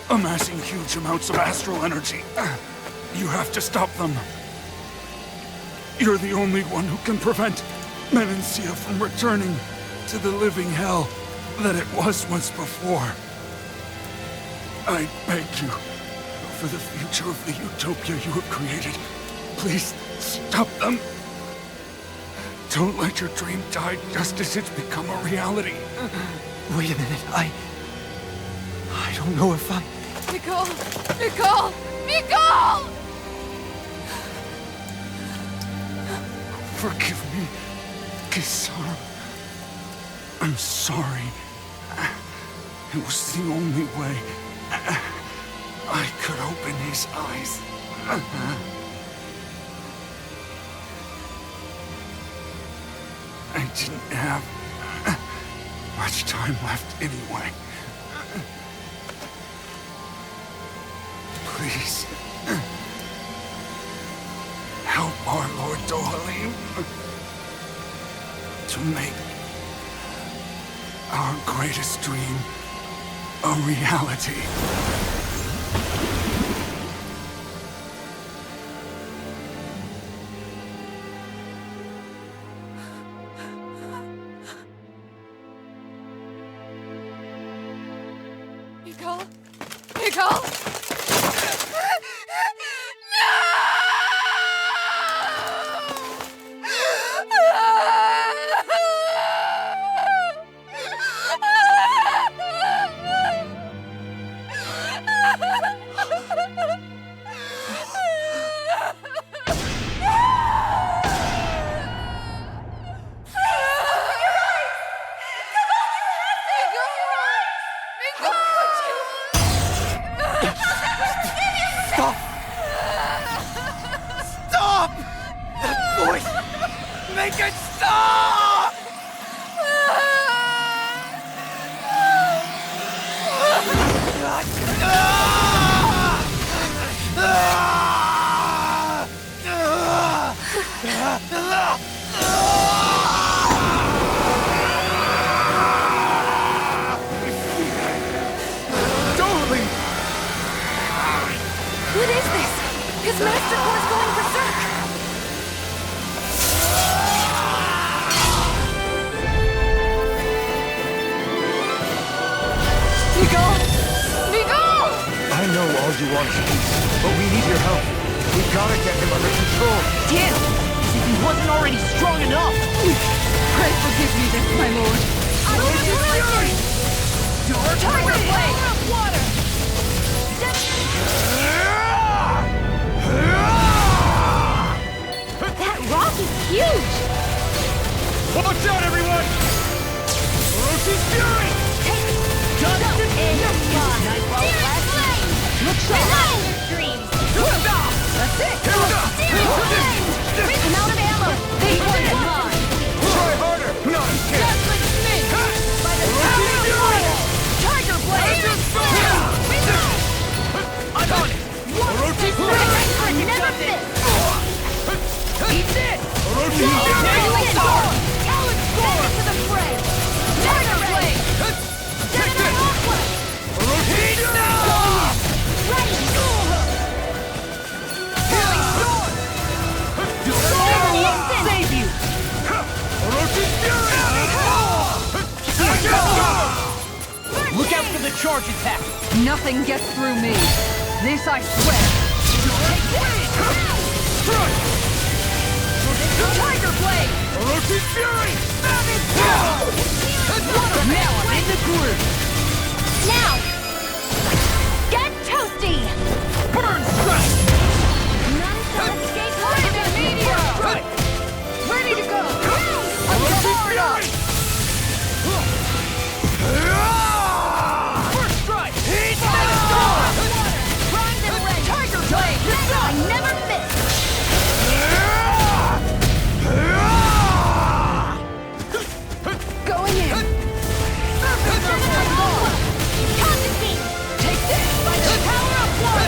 amassing huge amounts of astral energy. You have to stop them. You're the only one who can prevent Menancia from returning to the living hell that it was once before. I beg you, for the future of the utopia you have created, please stop them. Don't let your dream die just as it's become a reality. Wait a minute, I don't know if I... Miguel! Miguel! Miguel! Forgive me, Kisara. I'm sorry. It was the only way I could open his eyes. I didn't have much time left anyway. Please, help our Lord Dohalim to make our greatest dream a reality. Miguel? Miguel? Miguel! What is this? His Master Core's going berserk! I know all you want is peace, but we need your help. We gotta get him under control. Damn! As if he wasn't already strong enough! Pray forgive me this, my lord. Tiger Blade! Water! That rock is huge! Watch out, everyone! Orochi's Fury! Look sharp! That's it! I'm out of ammo! This one's mine! Try harder! Not a chance! Just like Snake! By the power of fire! Tiger Blade! I'm on it! Orochi's Fury! I never miss! Eat this! Orochi's There Fury! you go! Talent Score! To the fray! Tiger Blade! Gemini Aqua! Orochi's Fury! Ready! Save you! Orochi's Fury! Look out for the charge attack! Nothing gets through me. This I swear. Tiger Blade! Orochi's Fury! Now I'm in the groove! Now! Get toasty! Burn Strike! None shall escape my meteor! Ready to go! Orochi's Fury! First strike! Primed and ready! Tiger Blade! I never miss! Going in. Constantine! Take this by the power of water!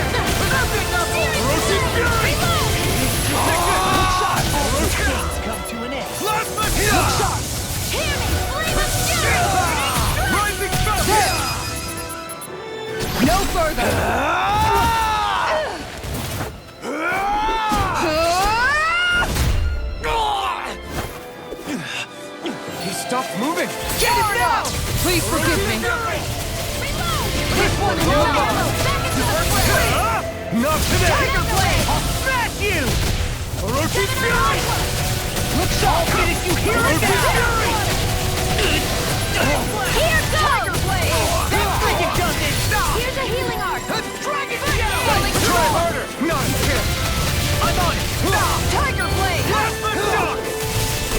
Orochi's Fury! Come to an end. Plasma Heal! Hear me! Flame of fury! Rising Falcon! No further. He stopped moving! Get it now! Please forgive me. This one's mine. Not today! Tiger Blade! I'll smash you! Orochi's Fury! Look sharp! Did you hear it? Orochi's Fury! Here goes! Tiger Blade! That freaking does it! Stop! Here's a healing art! Dragon Try harder! Not a chance! I'm on it! Tiger Blade! Plasma Shock!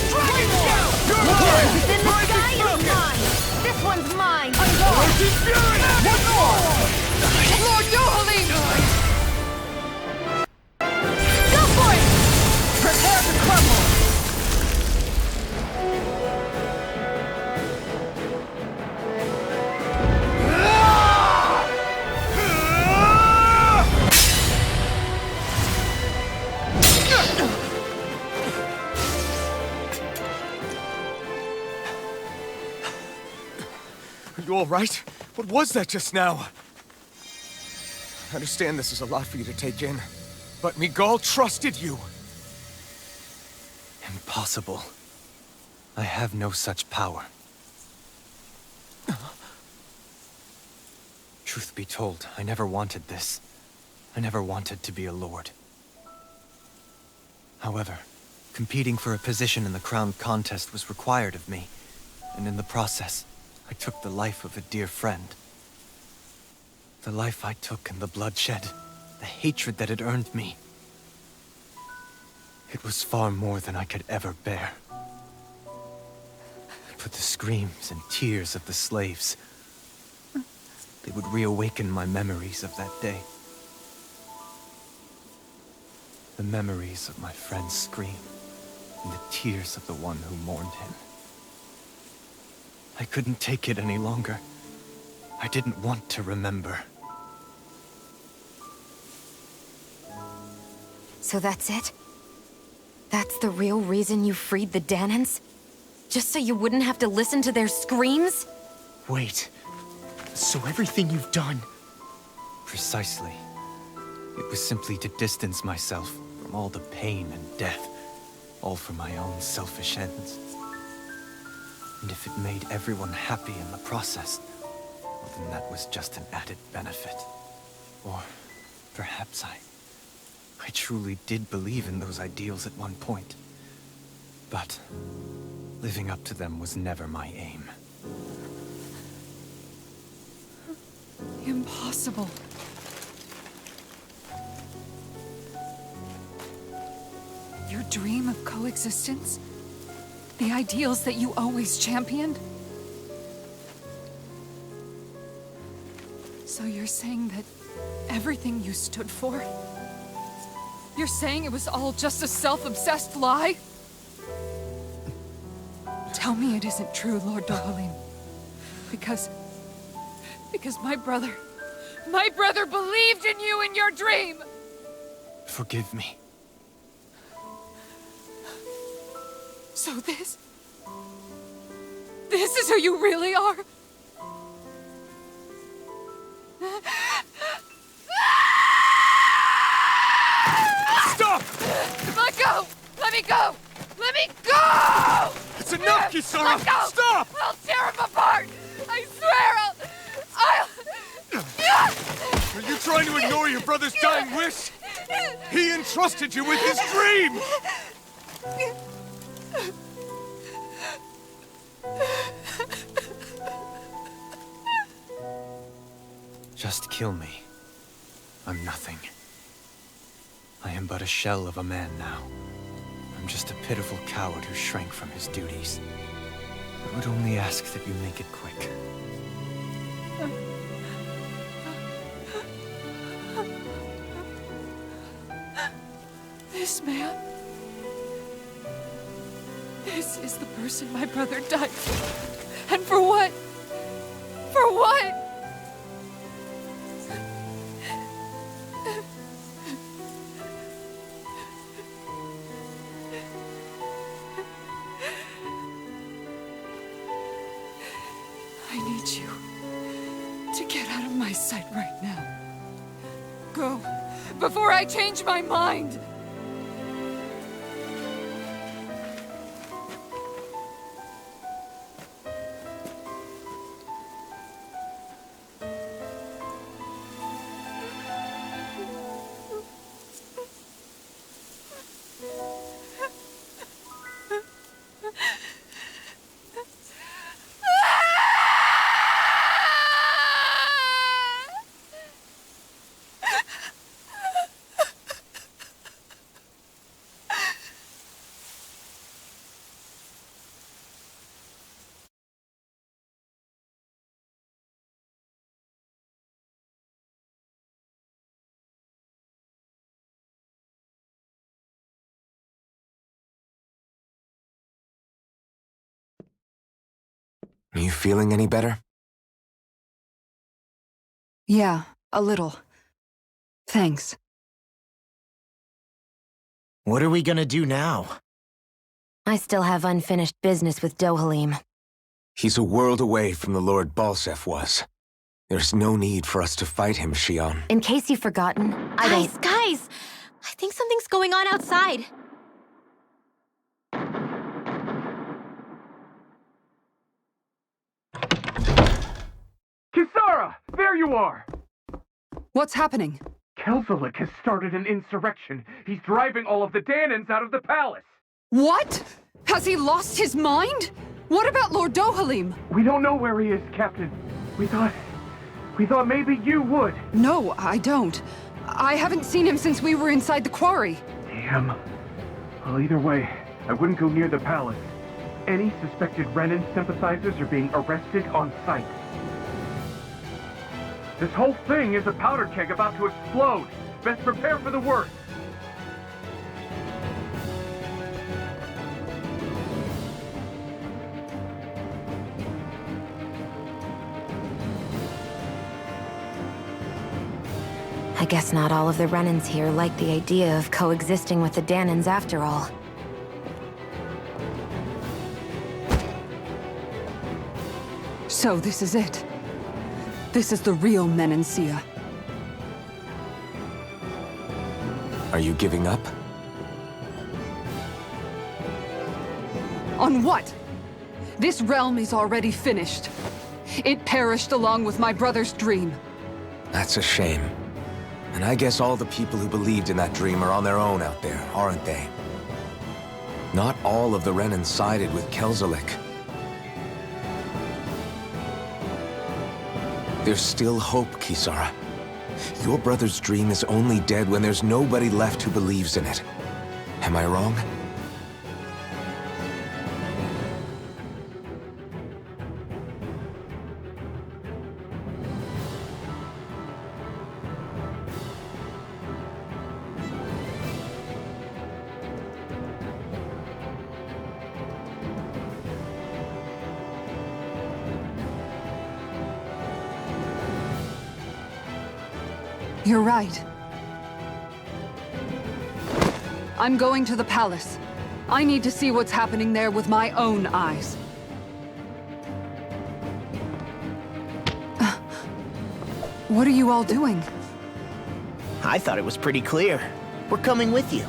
Dragon Shout! What's in the sky is mine! This one's mine! Orochi's Fury! One more! Lord Yohalim! Go for it! Prepare to crumble. Are you all right? What was that just now? I understand this is a lot for you to take in, but Miguel trusted you. Impossible. I have no such power. Truth be told, I never wanted this. I never wanted to be a lord. However, competing for a position in the crown contest was required of me, and in the process, I took the life of a dear friend. The life I took in the bloodshed, the hatred that it earned me. It was far more than I could ever bear. But the screams and tears of the slaves, they would reawaken my memories of that day. The memories of my friend's scream, and the tears of the one who mourned him. I couldn't take it any longer. I didn't want to remember. So that's it? That's the real reason you freed the Danans? Just so you wouldn't have to listen to their screams? Wait. So everything you've done... Precisely. It was simply to distance myself from all the pain and death, all for my own selfish ends. And if it made everyone happy in the process, well, then that was just an added benefit. Or perhaps I truly did believe in those ideals at one point. But living up to them was never my aim. Impossible. Your dream of coexistence? The ideals that you always championed? So you're saying that everything you stood for? You're saying it was all just a self-obsessed lie? Tell me it isn't true, Lord Dohalim. Because my brother believed in you in your dream! Forgive me. So this is who you really are? Stop! Let go! Let me go! Let me go! It's enough, Kisara! Let go! Stop! I'll tear him apart! I swear I'll... Are you trying to ignore your brother's dying wish? He entrusted you with his dream! Just kill me. I'm nothing. I am but a shell of a man now. I'm just a pitiful coward who shrank from his duties. I would only ask that you make it quick. This man... This is the person my brother died for. And for what? For what? I need you to get out of my sight right now. Go, before I change my mind! Are you feeling any better? Yeah, a little. Thanks. What are we gonna do now? I still have unfinished business with Dohalim. He's a world away from the Lord Balsef was. There's no need for us to fight him, Shion. In case you've forgotten, Guys! I think something's going on outside. Kisara! There you are! What's happening? Kelzelik has started an insurrection. He's driving all of the Danans out of the palace. What? Has he lost his mind? What about Lord Dohalim? We don't know where he is, Captain. We thought maybe you would. No, I don't. I haven't seen him since we were inside the quarry. Damn. Well, either way, I wouldn't go near the palace. Any suspected Renan sympathizers are being arrested on sight. This whole thing is a powder keg about to explode. Best prepare for the worst. I guess not all of the Renans here like the idea of coexisting with the Danans after all. So this is it. This is the real Menancia. Are you giving up? On what? This realm is already finished. It perished along with my brother's dream. That's a shame. And I guess all the people who believed in that dream are on their own out there, aren't they? Not all of the Renan sided with Kelzelik. There's still hope, Kisara. Your brother's dream is only dead when there's nobody left who believes in it. Am I wrong? You're right. I'm going to the palace. I need to see what's happening there with my own eyes. What are you all doing? I thought it was pretty clear. We're coming with you.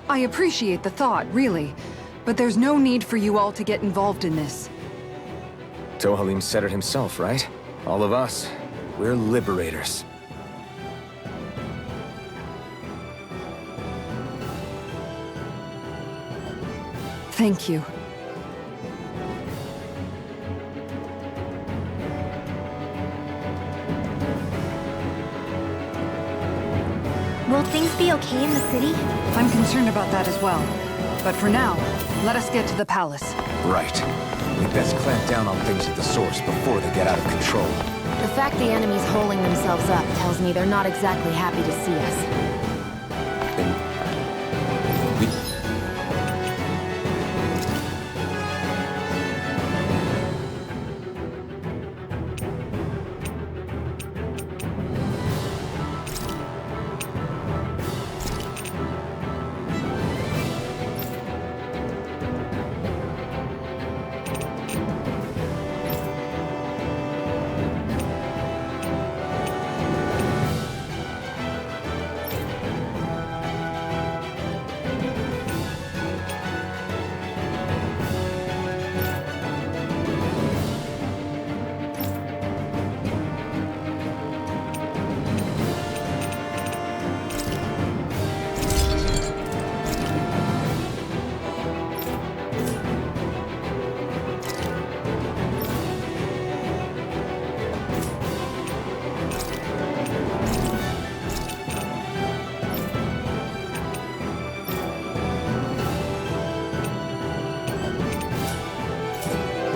I appreciate the thought, really, but there's no need for you all to get involved in this. Dohalim said it himself, right? All of us, we're liberators. Thank you. Will things be okay in the city? I'm concerned about that as well. But for now, let us get to the palace. Right. We'd best clamp down on things at the source before they get out of control. The fact the enemy's holding themselves up tells me they're not exactly happy to see us. Then...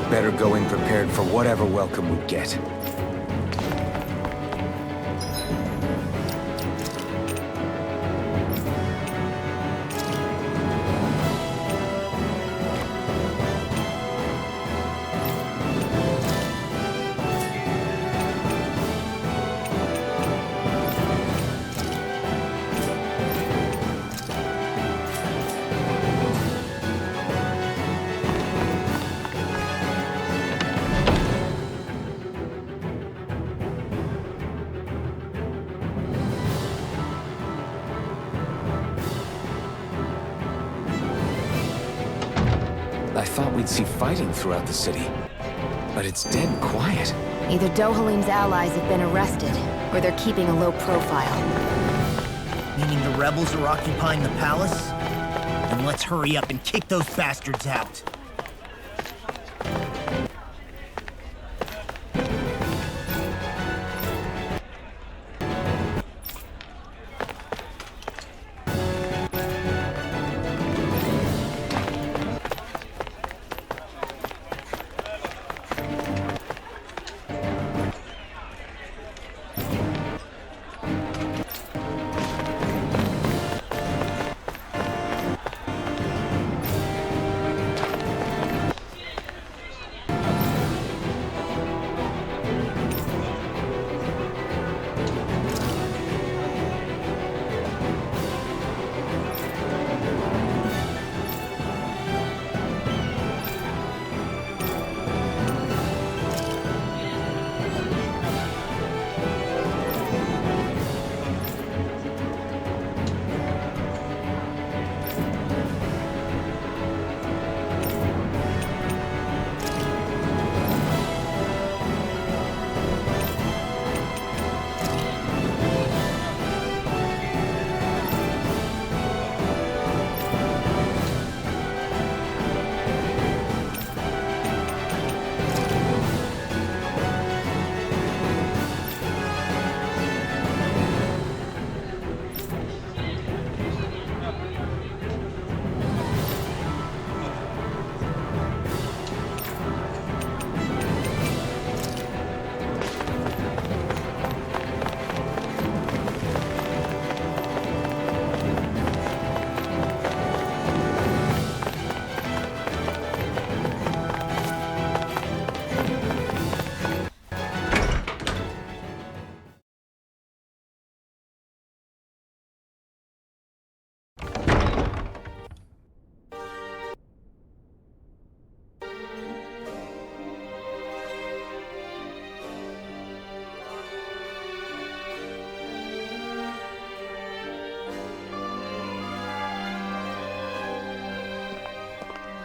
Better go in prepared for whatever welcome we get. I thought we'd see fighting throughout the city, but it's dead quiet. Either Dohalim's allies have been arrested, or they're keeping a low profile. Meaning the rebels are occupying the palace? Then let's hurry up and kick those bastards out.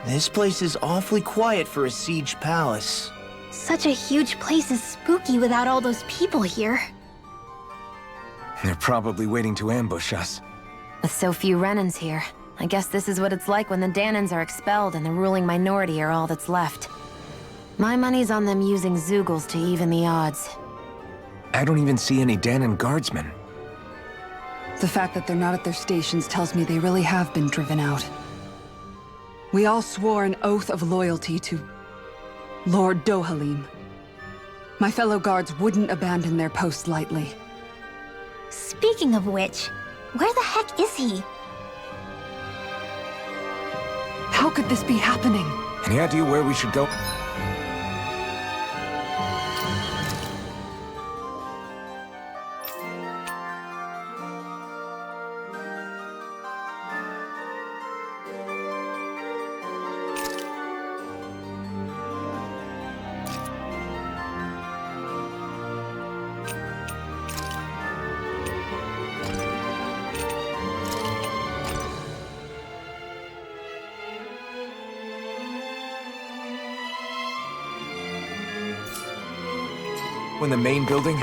This place is awfully quiet for a siege palace. Such a huge place is spooky without all those people here. They're probably waiting to ambush us. With so few Renans here, I guess this is what it's like when the Danans are expelled and the ruling minority are all that's left. My money's on them using Zeugles to even the odds. I don't even see any Danan guardsmen. The fact that they're not at their stations tells me they really have been driven out. We all swore an oath of loyalty to Lord Dohalim. My fellow guards wouldn't abandon their posts lightly. Speaking of which, where the heck is he? How could this be happening? Any idea where we should go? In the main building?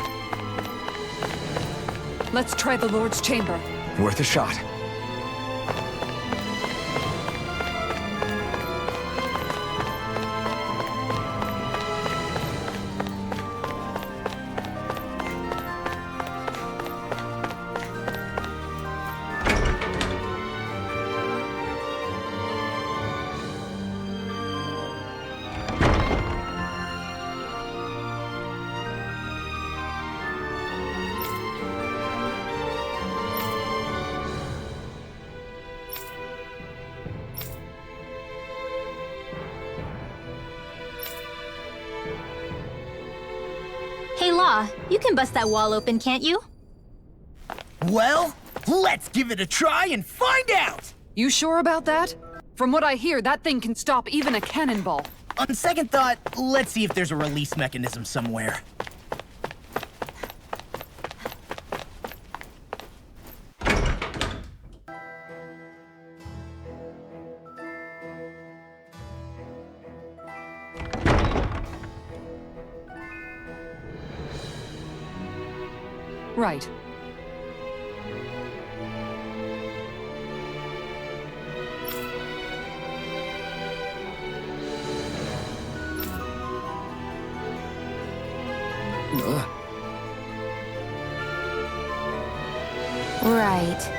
Let's try the Lord's chamber. Worth a shot. Hey, Law, you can bust that wall open, can't you? Well, let's give it a try and find out! You sure about that? From what I hear, that thing can stop even a cannonball. On second thought, let's see if there's a release mechanism somewhere. Right. Right.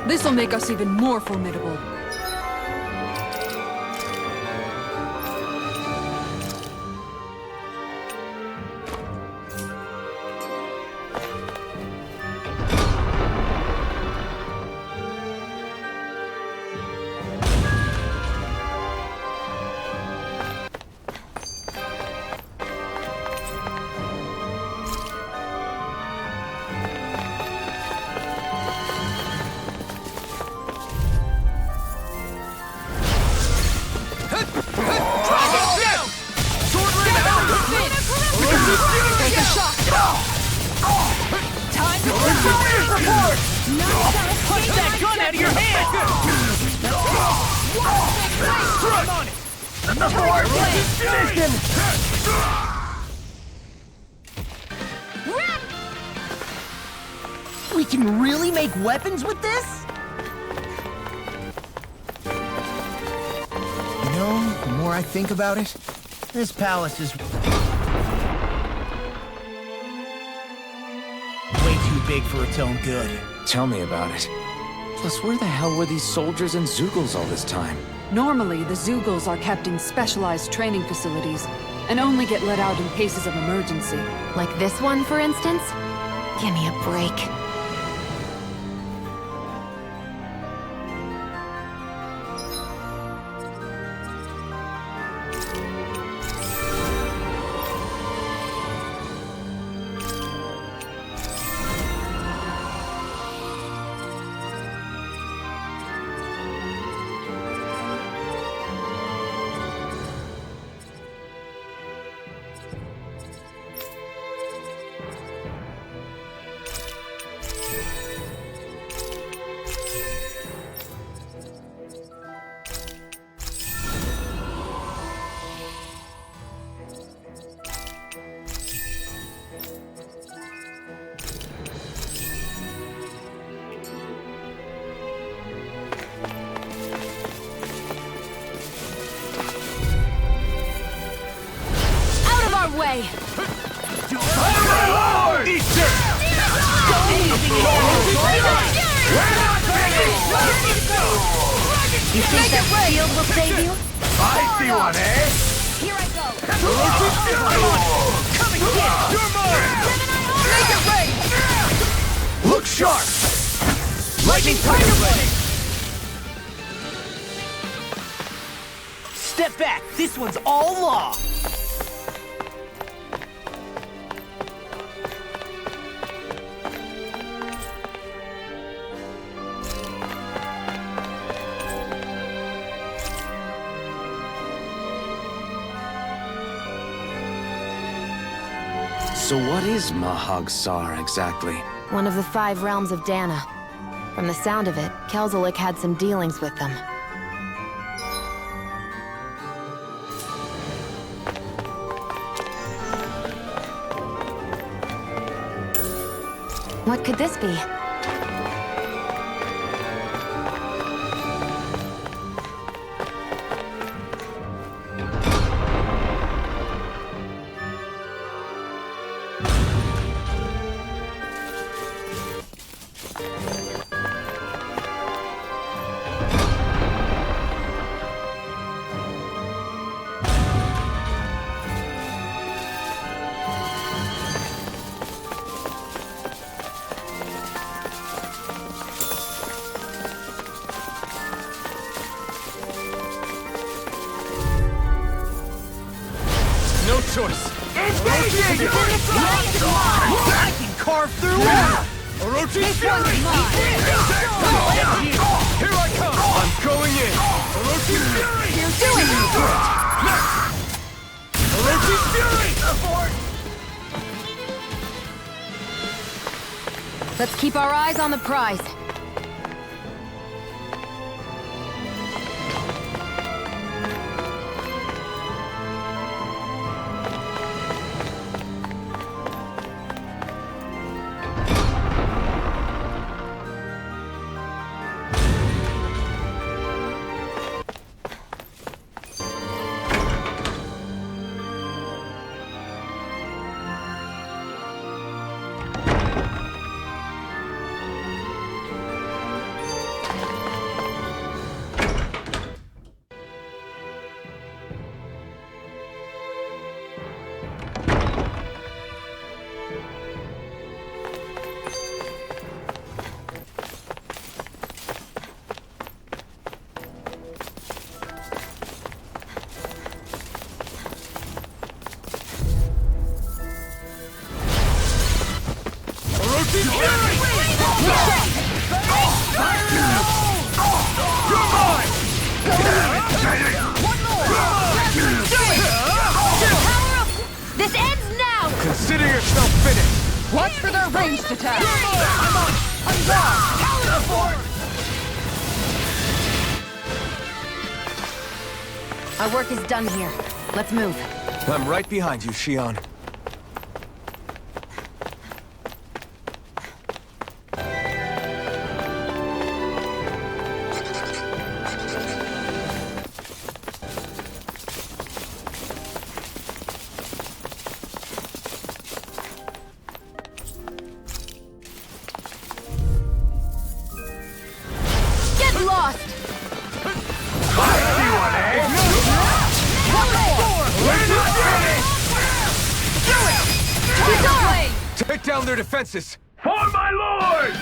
This'll make us even more formidable. Punch that gun out of your hand! On it! More position! We can really make weapons with this? You know, the more I think about it, this palace is... big for its own good. Tell me about it. Plus, where the hell were these soldiers and Zeugles all this time? Normally, the Zeugles are kept in specialized training facilities and only get let out in cases of emergency. Like this one, for instance? Give me a break. Way. You think that shield will save you? I see one, eh? Here I go. Come and get it! You're mine! Make it rain! Look sharp! Lightning Tiger Blade! Step back, this one's all law. So what is Mahag Sar exactly? One of the 5 realms of Dana. From the sound of it, Kelzelik had some dealings with them. What could this be? Choice. Engaging! I can carve through it! Orochi's Fury! Here I come! I'm going in! Orochi's Fury! You're doing it! Orochi's Fury! Let's keep our eyes on the prize. This ends now! Consider yourself finished! Watch for their ranged attack! Our work is done here. Let's move. I'm right behind you, Shion. Take down their defenses! For my lord!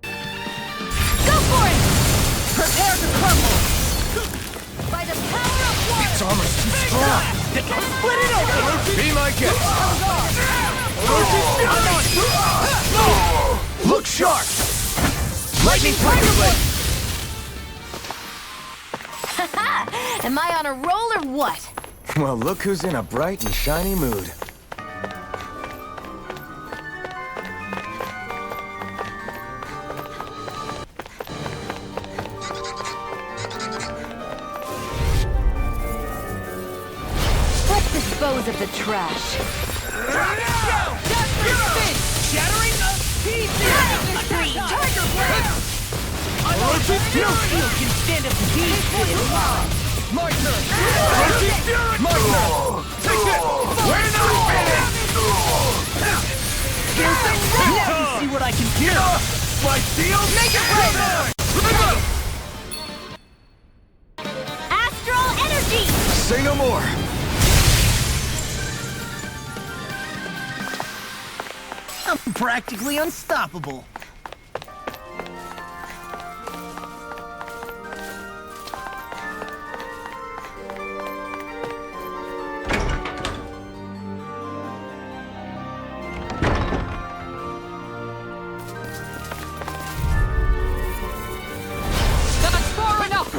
Go for it! Prepare to crumble! By the power of one! Its armor's too strong! Split it open! Be my guest! Look sharp! Lightning Tiger Blade! Am I on a roll or what? Well, look who's in a bright and shiny mood. Let's dispose of the trash. Shattering the pieces! Tiger Blade! No shield can stand up to these kids! My turn! My turn! Take it! We're not finished! Now you see what I can do! My shield! Make it rain! Astral energy! Say no more! I'm practically unstoppable. That's far enough!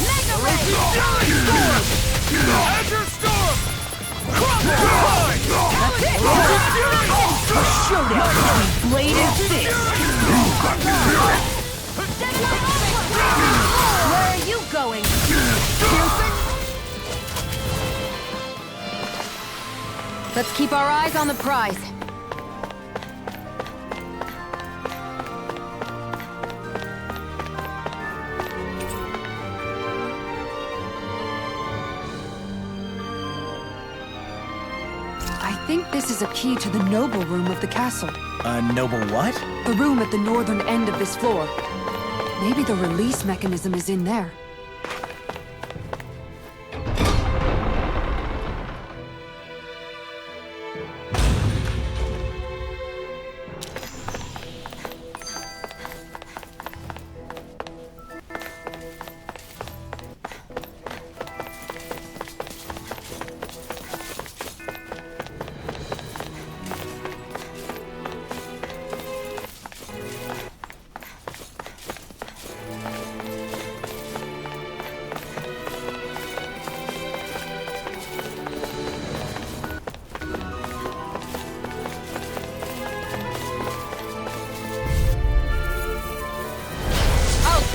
Mega Ray! Azure Storm! Showdown! Blade and fist! Where are you going? Let's keep our eyes on the prize. I think this is a key to the noble room of the castle. A noble what? The room at the northern end of this floor. Maybe the release mechanism is in there.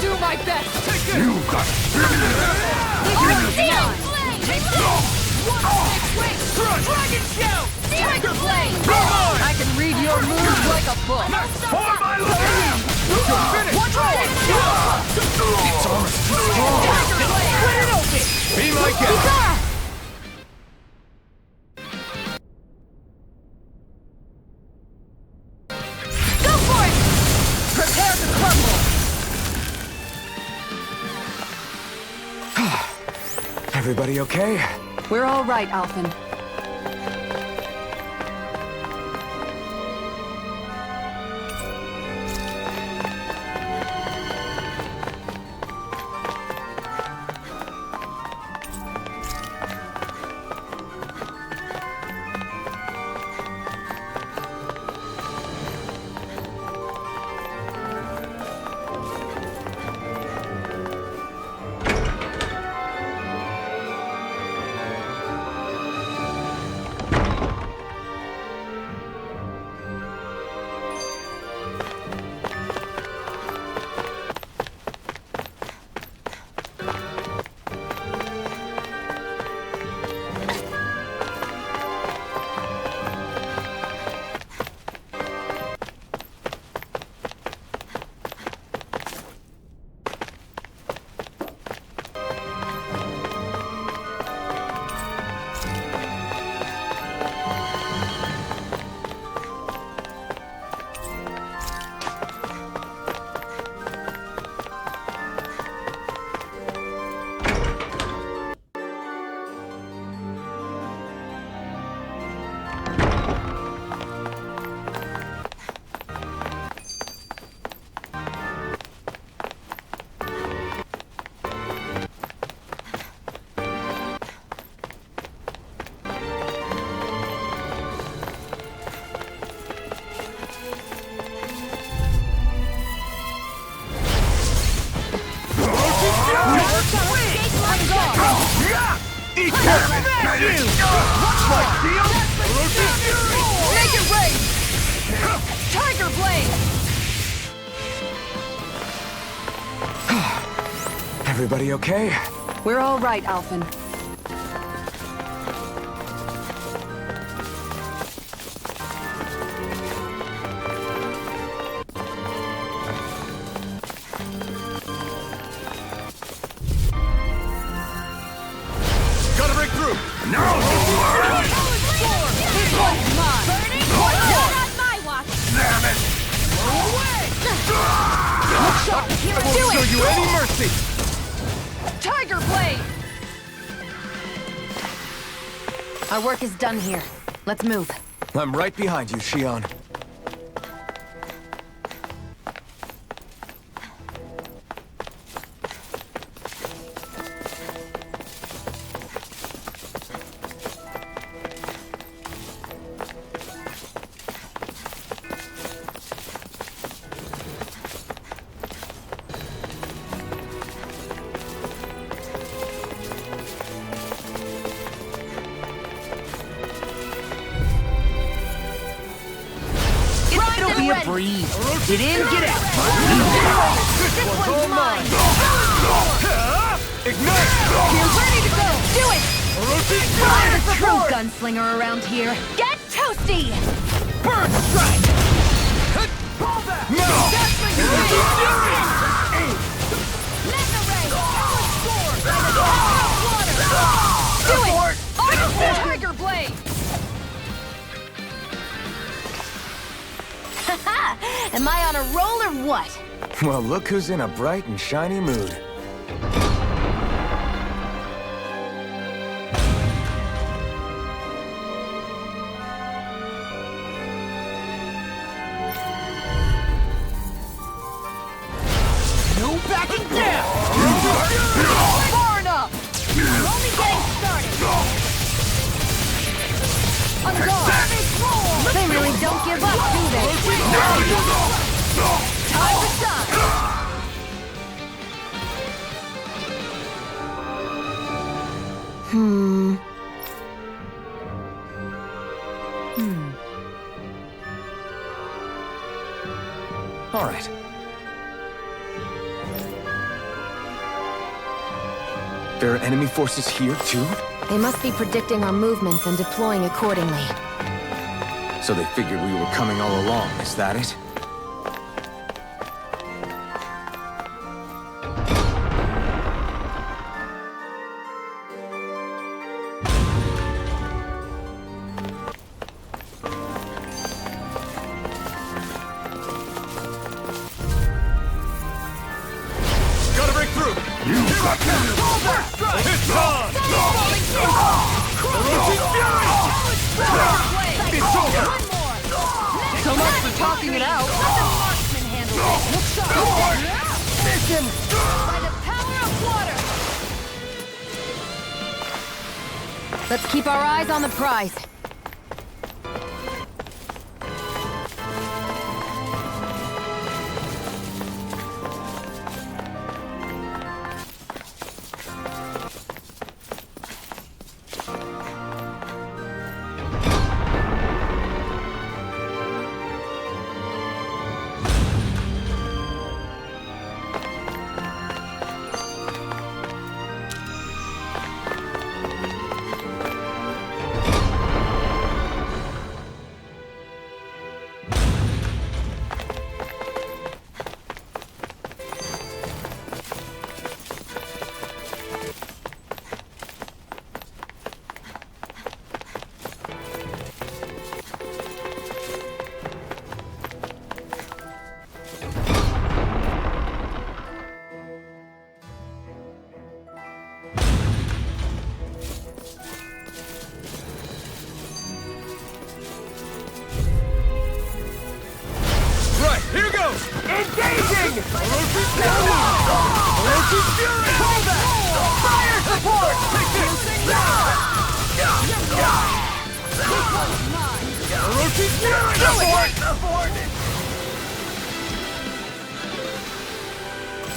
Do my best! You got Dragon Shout! Tiger Blade! I can read your moves like a book! For my lord! Watch out! Its armor's too strong! Tiger Blade! Be my guest! Go for it! Prepare to crumble! Everybody okay? We're all right, Alphen. Make it rain! Tiger Blade! Everybody okay? We're all right, Alphen. Gotta break through! No! This one's mine! Not on my watch! Damn it! Look sharp! I won't show you any mercy! Tiger Blade! Our work is done here. Let's move. I'm right behind you, Shion. It'll be a breeze. Get in, get out. This one's mine! Ignite! You're ready to go! Do it! I'm a true gunslinger around here. Get toasty! Bird strike. No! That's for you! Mega Ray! Sword! Do it! Artificial Tiger Blade! Am I on a roll or what? Well, look who's in a bright and shiny mood. No backing down. Far enough! We're only getting started! On guard! They really don't give up, do they? Time to shine! All right. There are enemy forces here, too? They must be predicting our movements and deploying accordingly. So they figured we were coming all along, is that it? Gotta break through! You got It's on! It's over! So much for talking it out. Marksman handles it! Look sharp! Mission. By the power of water! Let's keep our eyes on the prize. Right, here goes! Engaging. Hold that! Fire support.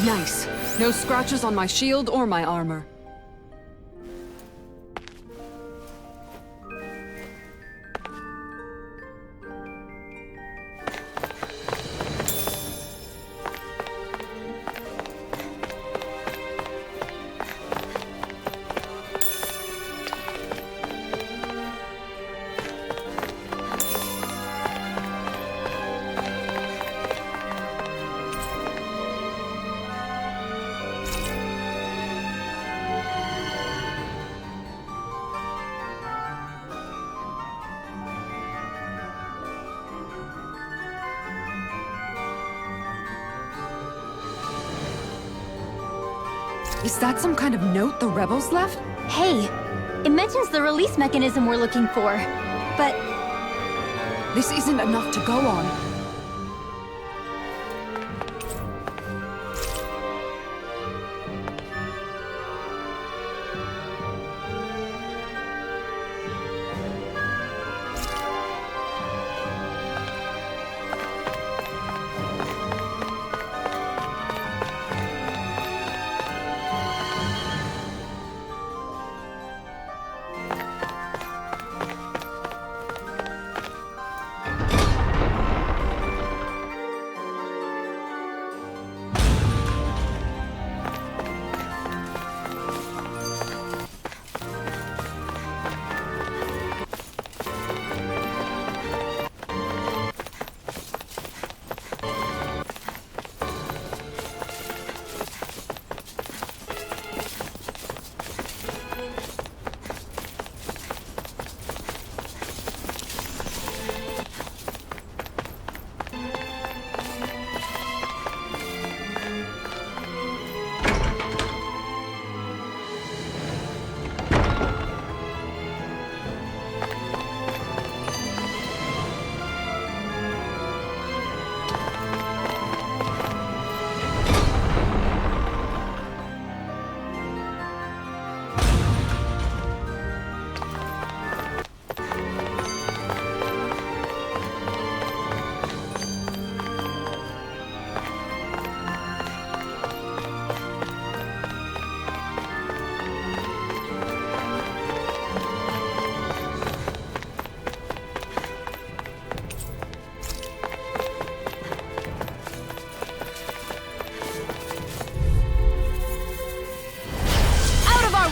Nice. No scratches on my shield or my armor. Is that some kind of note the rebels left? Hey, it mentions the release mechanism we're looking for. But This isn't enough to go on.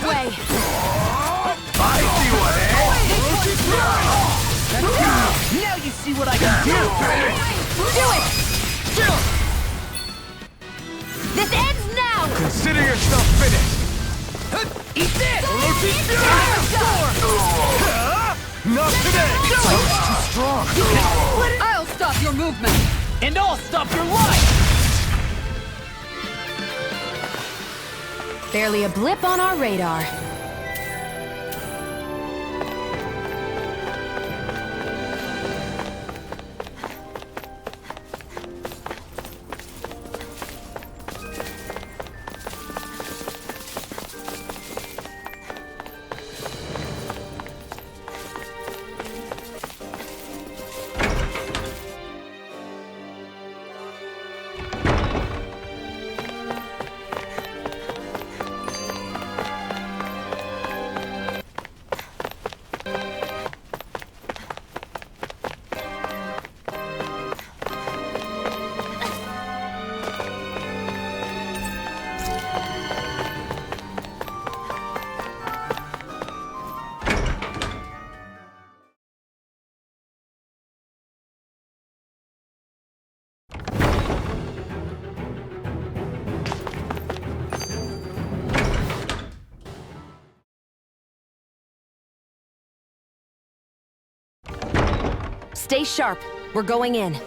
Way. I see what, eh? Now you see what I can do! Do it! This ends now! Consider yourself finished! Eat this! Not today! Too strong! I'll stop your movement! And I'll stop your life! Barely a blip on our radar. Stay sharp. We're going in.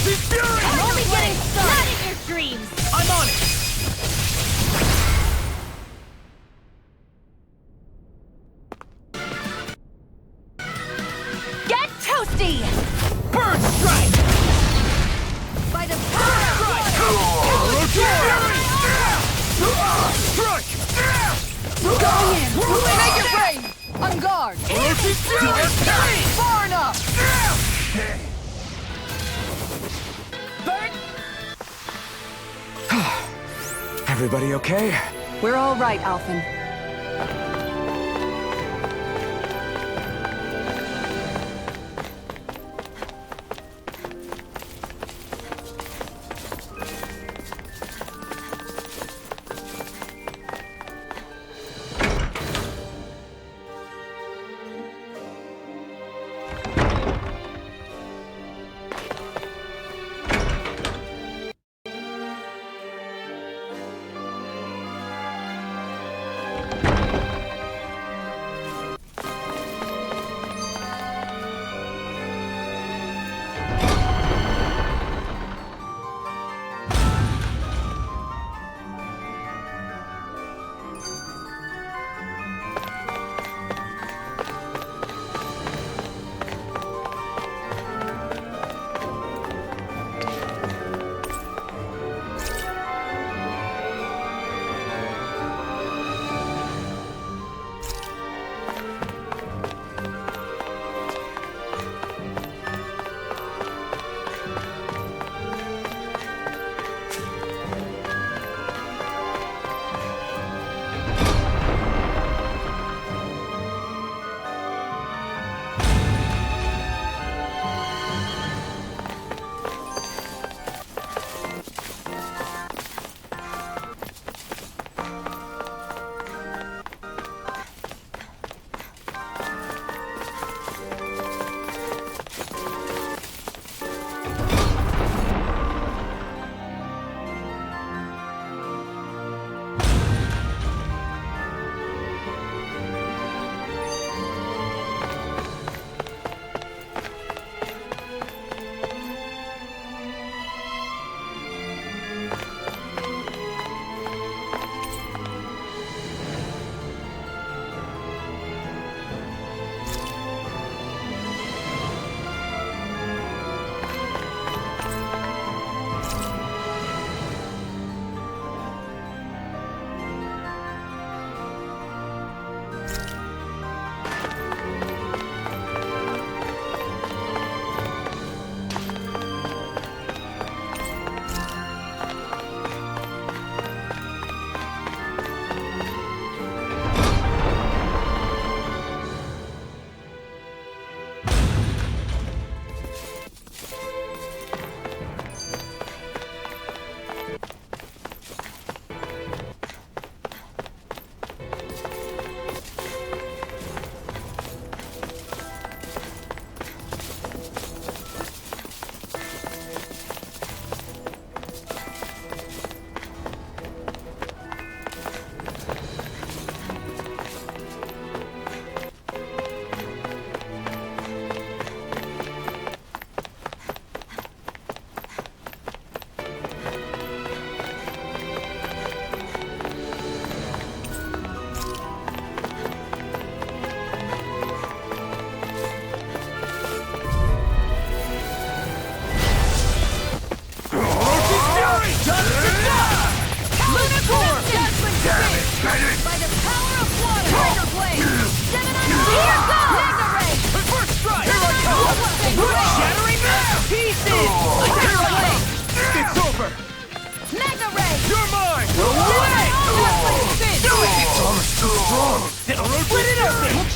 Earth's fury! I'm only getting started! Not in your dreams! I'm on it! Get toasty! Bird strike! By the power of Strike! Going in! Make it rain! On guard! Earth's fury! Far enough! Everybody okay? We're all right, Alphen.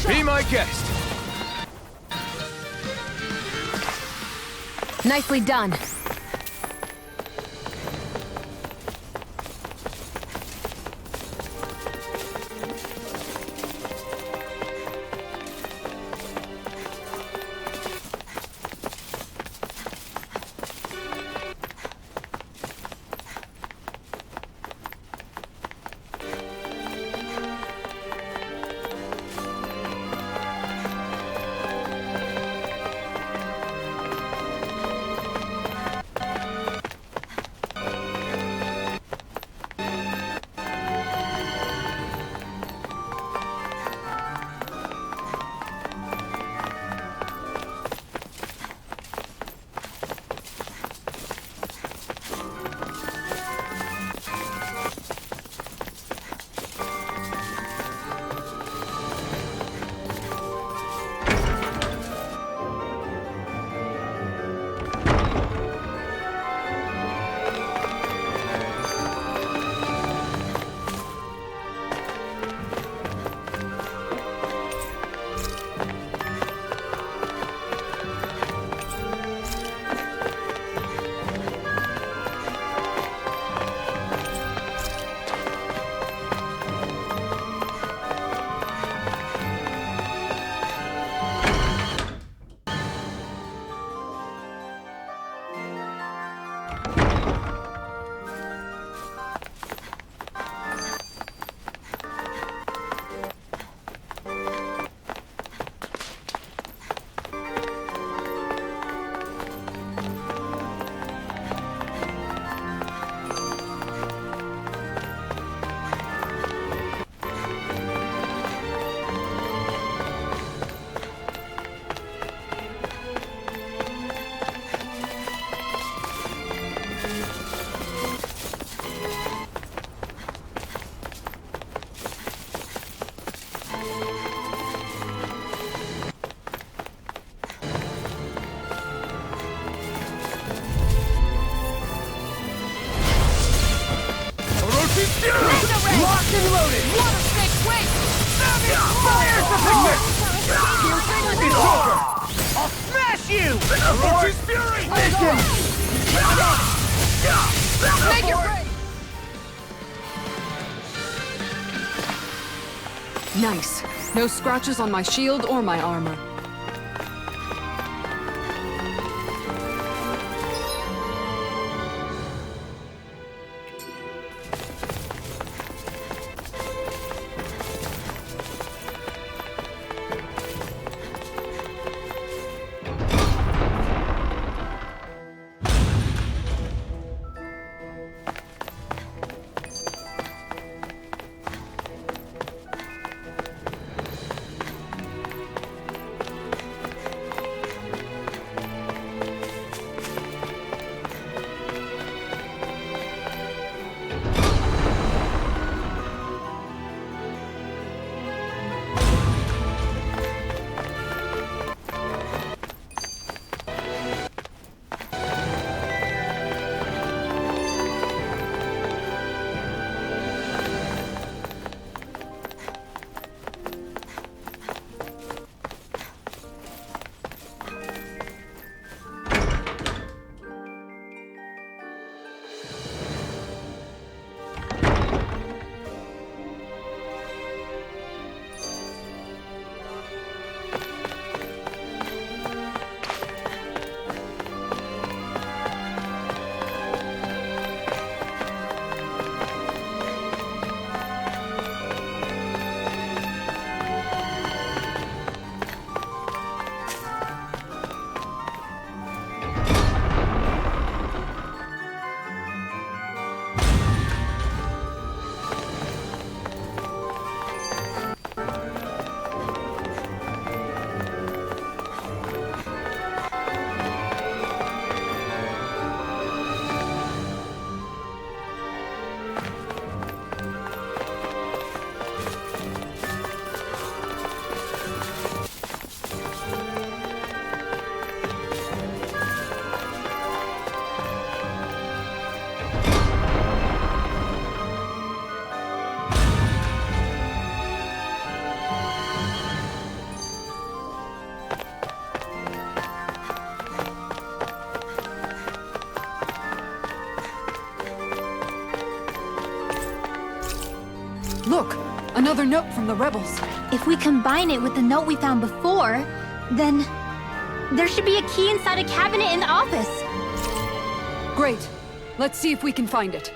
Be my guest. Nicely done. It's over! I'll smash you! It's his fury! Make it rain! Nice. No scratches on my shield or my armor. Look! Another note from the rebels. If we combine it with the note we found before, then there should be a key inside a cabinet in the office. Great. Let's see if we can find it.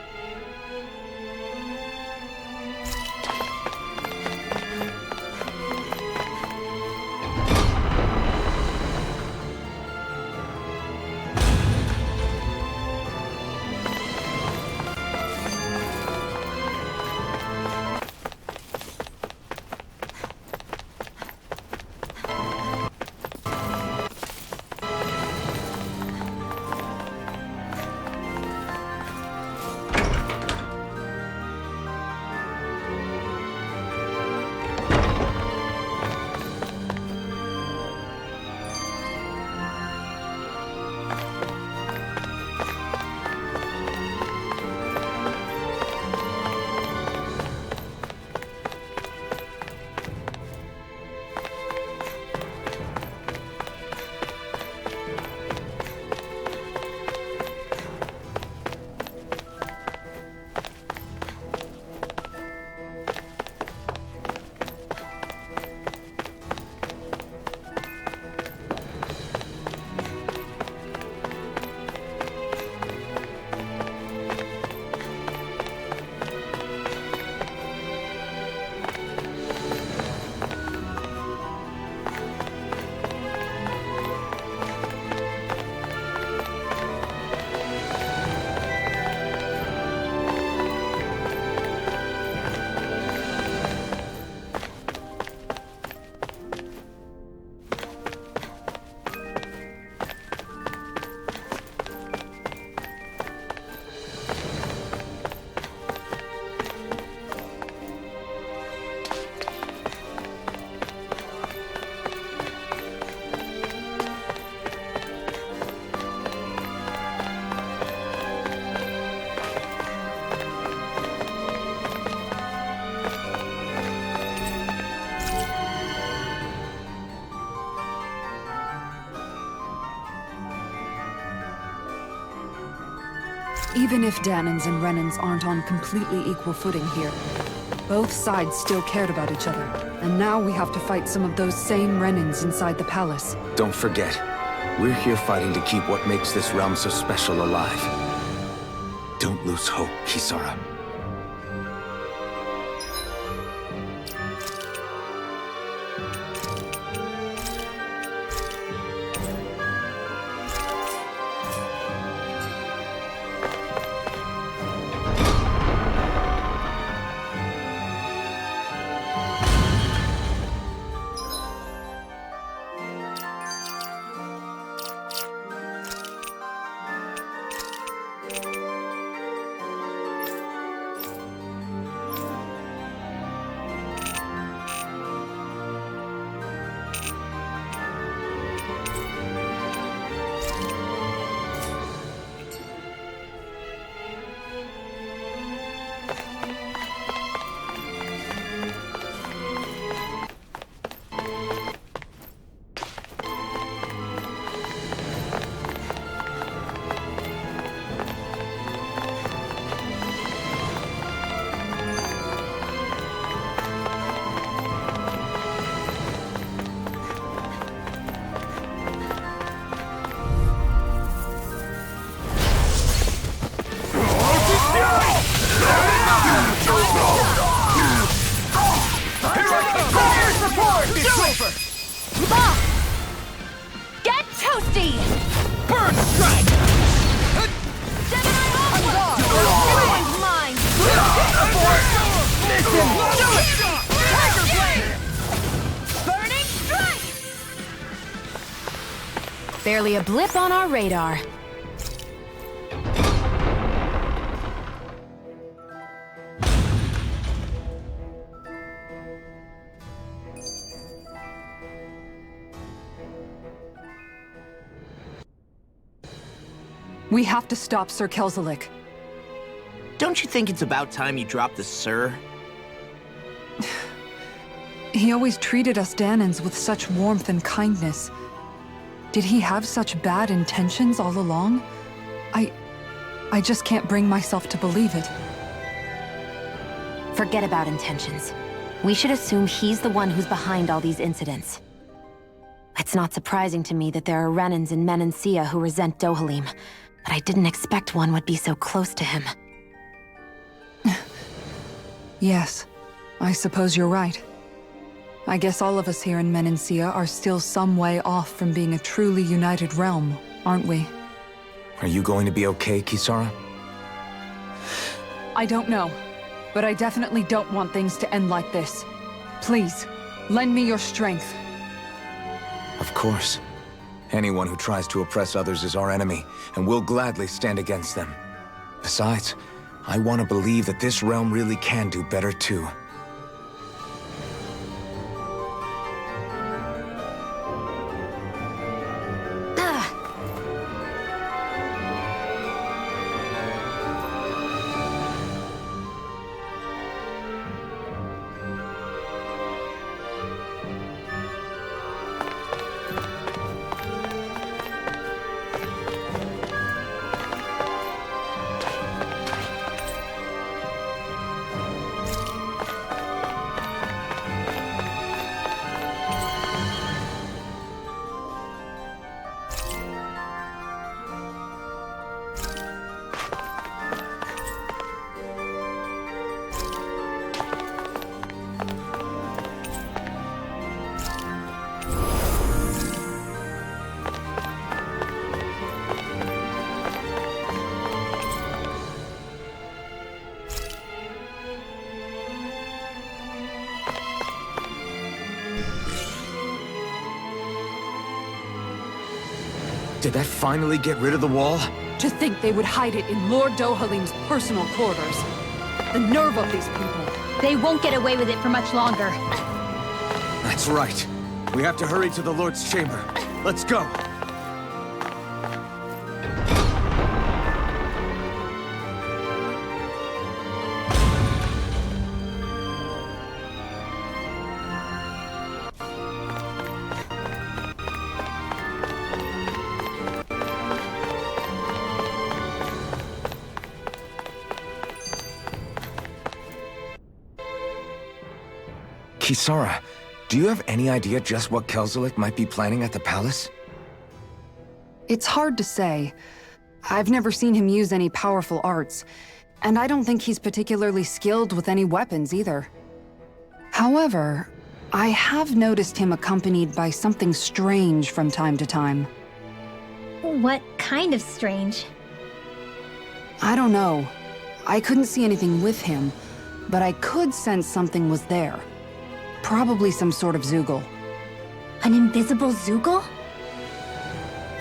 Even if Danans and Renans aren't on completely equal footing here, both sides still cared about each other. And now we have to fight some of those same Renans inside the palace. Don't forget, we're here fighting to keep what makes this realm so special alive. Don't lose hope, Kisara. Get toasty! Bird strike! Gemini onward! Everyone's mine! Abort! Listen! Do it! Tiger blade! Burning strike! Barely a blip on our radar. We have to stop Sir Kelzelik. Don't you think it's about time you dropped the sir? He always treated us Danans with such warmth and kindness. Did he have such bad intentions all along? I just can't bring myself to believe it. Forget about intentions. We should assume he's the one who's behind all these incidents. It's not surprising to me that there are Renans in Menancia who resent Dohalim, but I didn't expect one would be so close to him. Yes, I suppose you're right. I guess all of us here in Menancia are still some way off from being a truly united realm, aren't we? Are you going to be okay, Kisara? I don't know, but I definitely don't want things to end like this. Please, lend me your strength. Of course. Anyone who tries to oppress others is our enemy, and we'll gladly stand against them. Besides, I want to believe that this realm really can do better too. Did that finally get rid of the wall? To think they would hide it in Lord Dohalim's personal quarters. The nerve of these people. They won't get away with it for much longer. That's right. We have to hurry to the Lord's chamber. Let's go. Kisara, do you have any idea just what Kelzelik might be planning at the palace? It's hard to say. I've never seen him use any powerful arts, and I don't think he's particularly skilled with any weapons either. However, I have noticed him accompanied by something strange from time to time. What kind of strange? I don't know. I couldn't see anything with him, but I could sense something was there. Probably some sort of Zoogle. An invisible Zoogle?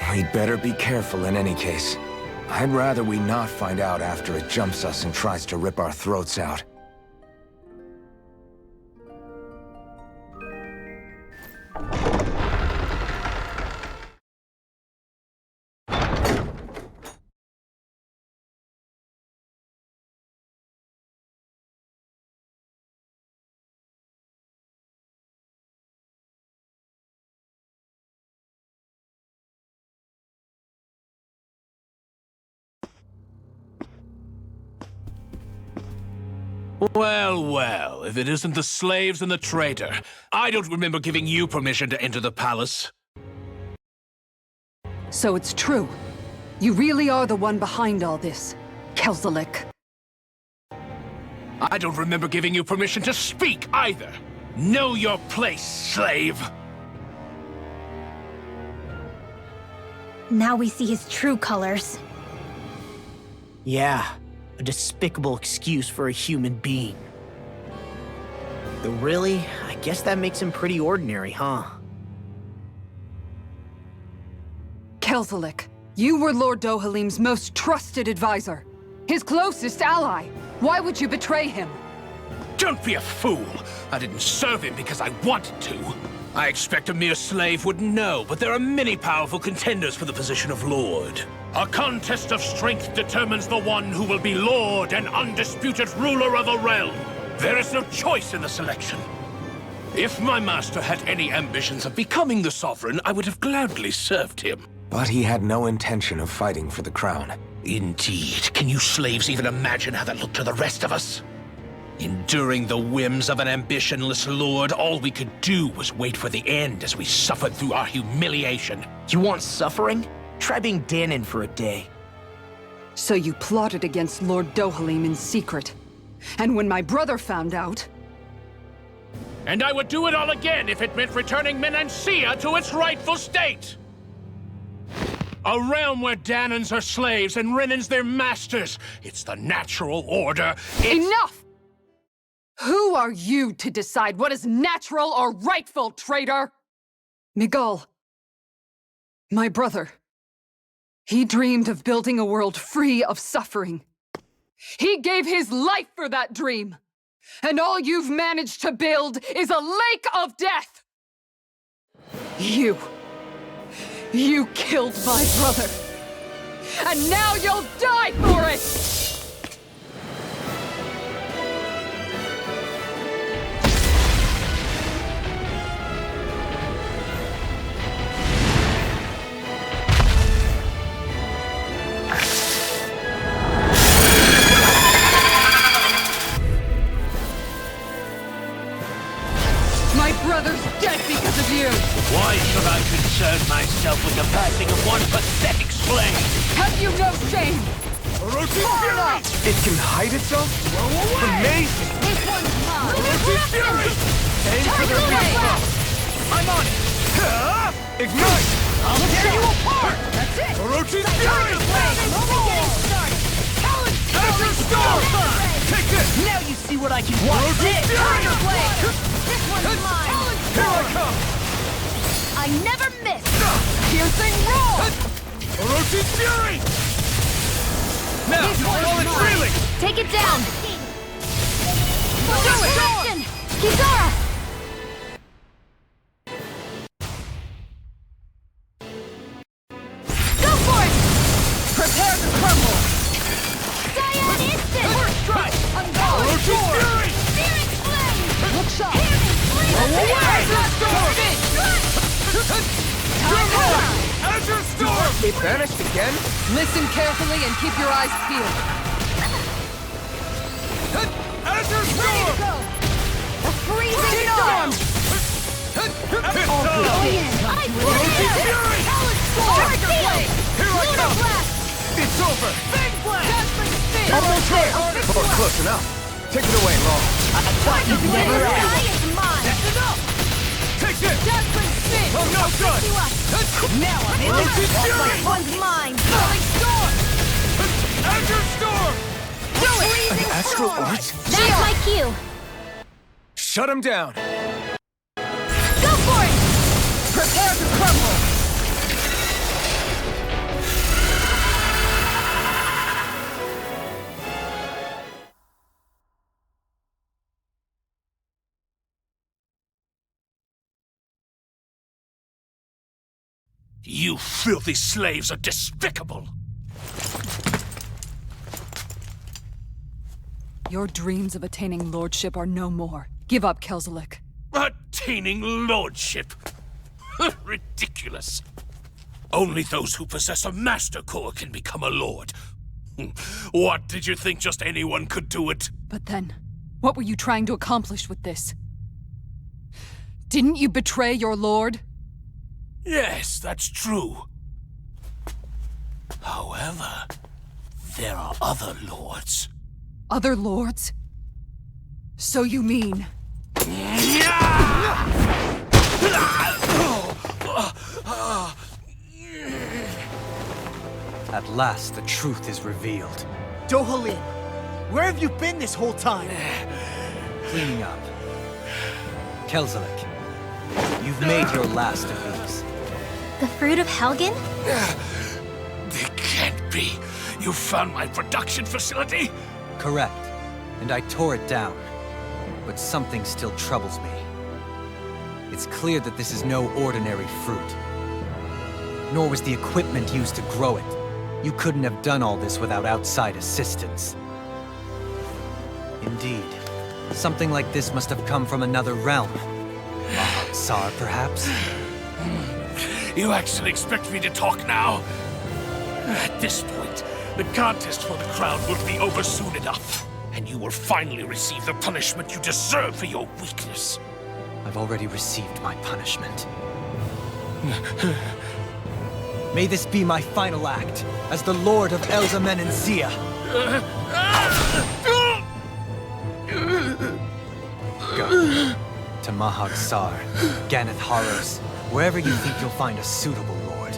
We'd better be careful in any case. I'd rather we not find out after it jumps us and tries to rip our throats out. Well, well, if it isn't the slaves and the traitor. I don't remember giving you permission to enter the palace. So it's true. You really are the one behind all this, Kelzelik. I don't remember giving you permission to speak either. Know your place, slave. Now we see his true colors. Yeah, a despicable excuse for a human being. Though really, I guess that makes him pretty ordinary, huh? Kelzelik, you were Lord Dohalim's most trusted advisor. His closest ally. Why would you betray him? Don't be a fool. I didn't serve him because I wanted to. I expect a mere slave would know, but there are many powerful contenders for the position of Lord. A contest of strength determines the one who will be Lord and undisputed ruler of a realm. There is no choice in the selection. If my master had any ambitions of becoming the sovereign, I would have gladly served him. But he had no intention of fighting for the crown. Indeed. Can you slaves even imagine how that looked to the rest of us? Enduring the whims of an ambitionless lord, all we could do was wait for the end as we suffered through our humiliation. You want suffering? Try being Danon for a day. So you plotted against Lord Dohalim in secret. And when my brother found out... And I would do it all again if it meant returning Menancia to its rightful state! A realm where Danons are slaves and Renans their masters. It's the natural order. Enough! Who are you to decide what is natural or rightful, traitor? Miguel, my brother, he dreamed of building a world free of suffering. He gave his life for that dream. And all you've managed to build is a lake of death! You killed my brother. And now you'll die for it! My brother's dead because of you! Why should I concern myself with the passing of one pathetic slave? Have you no shame? It can hide itself? Amazing! This one's mine! Aim for the reef. I'm on it! Ignite! I'll tear you apart! That's it! Orochi's Fury! Azure Storm! Take this! Now you see what I can do. Orochi's Fury! This one's mine! Here I come! I never miss! Piercing roar! Orochi's Fury! Now, while it's reeling! Take it down! Do it! Justin! Kisara! Go for it! Prepare to crumble! Cyan Instant! First strike! Ungodly Orochi's sword! Fury! Searing Flame! Look sharp! Azure Storm! Azure Storm! It vanished again? Listen carefully and keep your eyes peeled. Azure Storm! Freezing storm! I Fury! Here I come! It's over! Fang blast! Almost there! Oh, close enough. Take it away, Law. The sky is mine! That's enough! Take this! Dazzling spin! Oh, no, son! Now I'm in Rotate this! Fury! One's mine! Falling storm! Azure Storm! Freezing Astral storm! Arts? That's my cue. Shut him down! Go for it! Prepare to crumble! You filthy slaves are despicable! Your dreams of attaining lordship are no more. Give up, Kelzelik. Attaining lordship? Ridiculous. Only those who possess a master core can become a lord. What, did you think just anyone could do it? But then, what were you trying to accomplish with this? Didn't you betray your lord? Yes, that's true. However, there are other lords. Other lords? So you mean... At last, the truth is revealed. Dohalim, where have you been this whole time? Cleaning up. Kelzelik, you've made your last of these. The fruit of Helgen? It can't be. You found my production facility? Correct. And I tore it down. But something still troubles me. It's clear that this is no ordinary fruit. Nor was the equipment used to grow it. You couldn't have done all this without outside assistance. Indeed. Something like this must have come from another realm. Tsar, perhaps? You actually expect me to talk now? At this point, the contest for the crown will be over soon enough. And you will finally receive the punishment you deserve for your weakness. I've already received my punishment. May this be my final act, as the Lord of Elzamen and Sia. Go. To Mahag Sar, Ganeth Haros, wherever you think you'll find a suitable lord.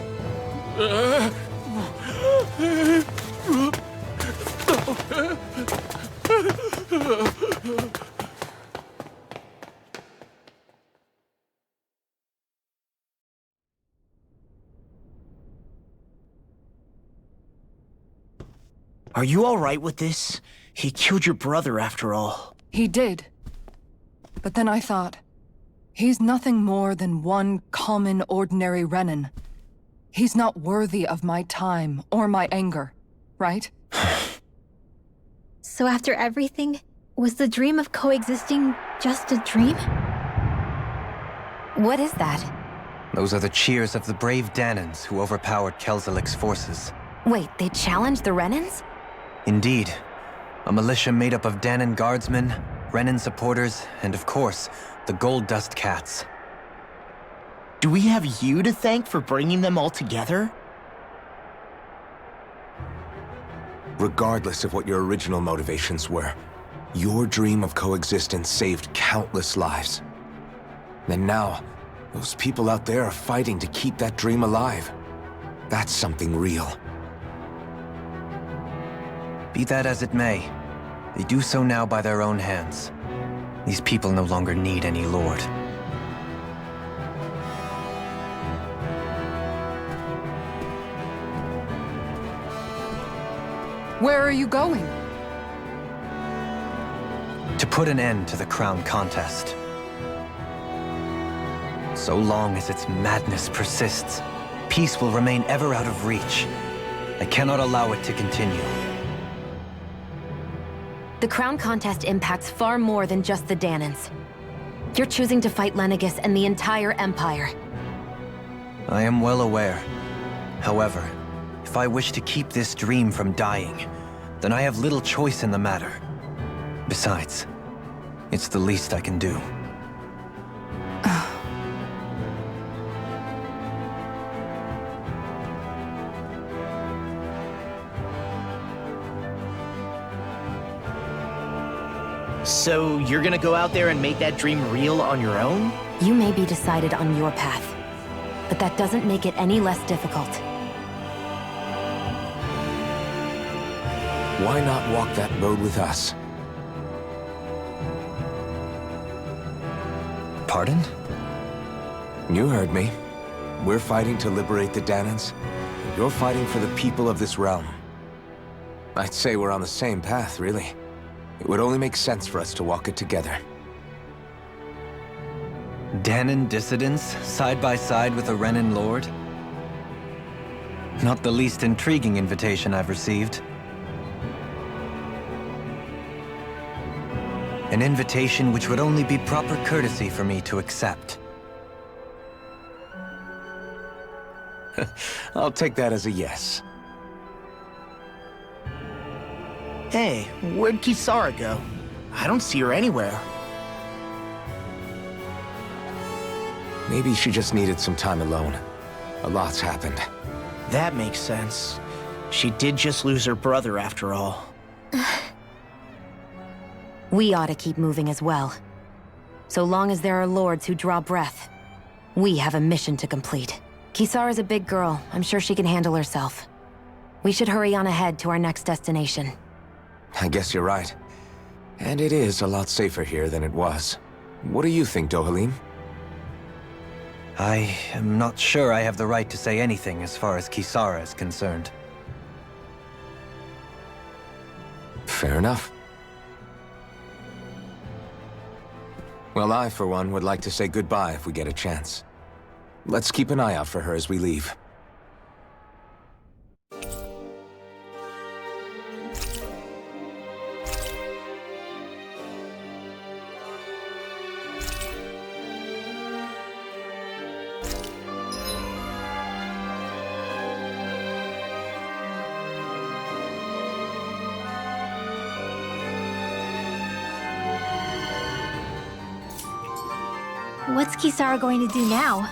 Are you all right with this? He killed your brother after all. He did. But then I thought, he's nothing more than one common, ordinary Renin. He's not worthy of my time or my anger, right? So after everything, was the dream of coexisting just a dream? What is that? Those are the cheers of the brave Danans who overpowered Kelzelik's forces. Wait, they challenged the Renans? Indeed. A militia made up of Danan guardsmen, Renin supporters, and of course, the Gold Dust Cats. Do we have you to thank for bringing them all together? Regardless of what your original motivations were, your dream of coexistence saved countless lives. And now, those people out there are fighting to keep that dream alive. That's something real. Be that as it may, they do so now by their own hands. These people no longer need any lord. Where are you going? To put an end to the crown contest. So long as its madness persists, peace will remain ever out of reach. I cannot allow it to continue. The crown contest impacts far more than just the Danans. You're choosing to fight Lenegis and the entire Empire. I am well aware. However, if I wish to keep this dream from dying, then I have little choice in the matter. Besides, it's the least I can do. So you're gonna go out there and make that dream real on your own? You may be decided on your path, but that doesn't make it any less difficult. Why not walk that road with us? Pardon? You heard me. We're fighting to liberate the Danans. You're fighting for the people of this realm. I'd say we're on the same path, really. It would only make sense for us to walk it together. Danan dissidents, side by side with a Renan lord? Not the least intriguing invitation I've received. An invitation which would only be proper courtesy for me to accept. I'll take that as a yes. Hey, where'd Kisara go? I don't see her anywhere. Maybe she just needed some time alone. A lot's happened. That makes sense. She did just lose her brother after all. We ought to keep moving as well. So long as there are lords who draw breath, we have a mission to complete. Kisara's a big girl. I'm sure she can handle herself. We should hurry on ahead to our next destination. I guess you're right. And it is a lot safer here than it was. What do you think, Dohalim? I am not sure I have the right to say anything as far as Kisara is concerned. Fair enough. Well, I, for one, would like to say goodbye if we get a chance. Let's keep an eye out for her as we leave. What's Kisara going to do now?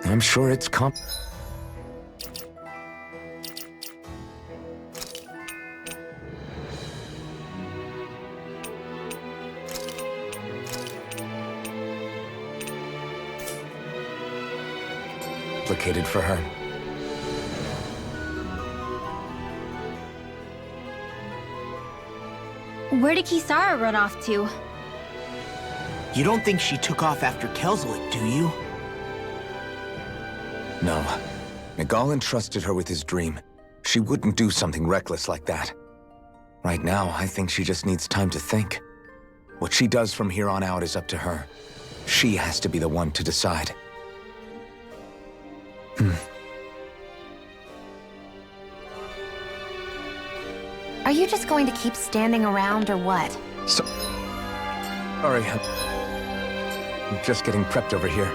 I'm sure it's complicated for her. Where did Kisara run off to? You don't think she took off after Kelzelik, do you? No. Nagal entrusted her with his dream. She wouldn't do something reckless like that. Right now, I think she just needs time to think. What she does from here on out is up to her. She has to be the one to decide. Are you just going to keep standing around or what? Sorry, I'm just getting prepped over here.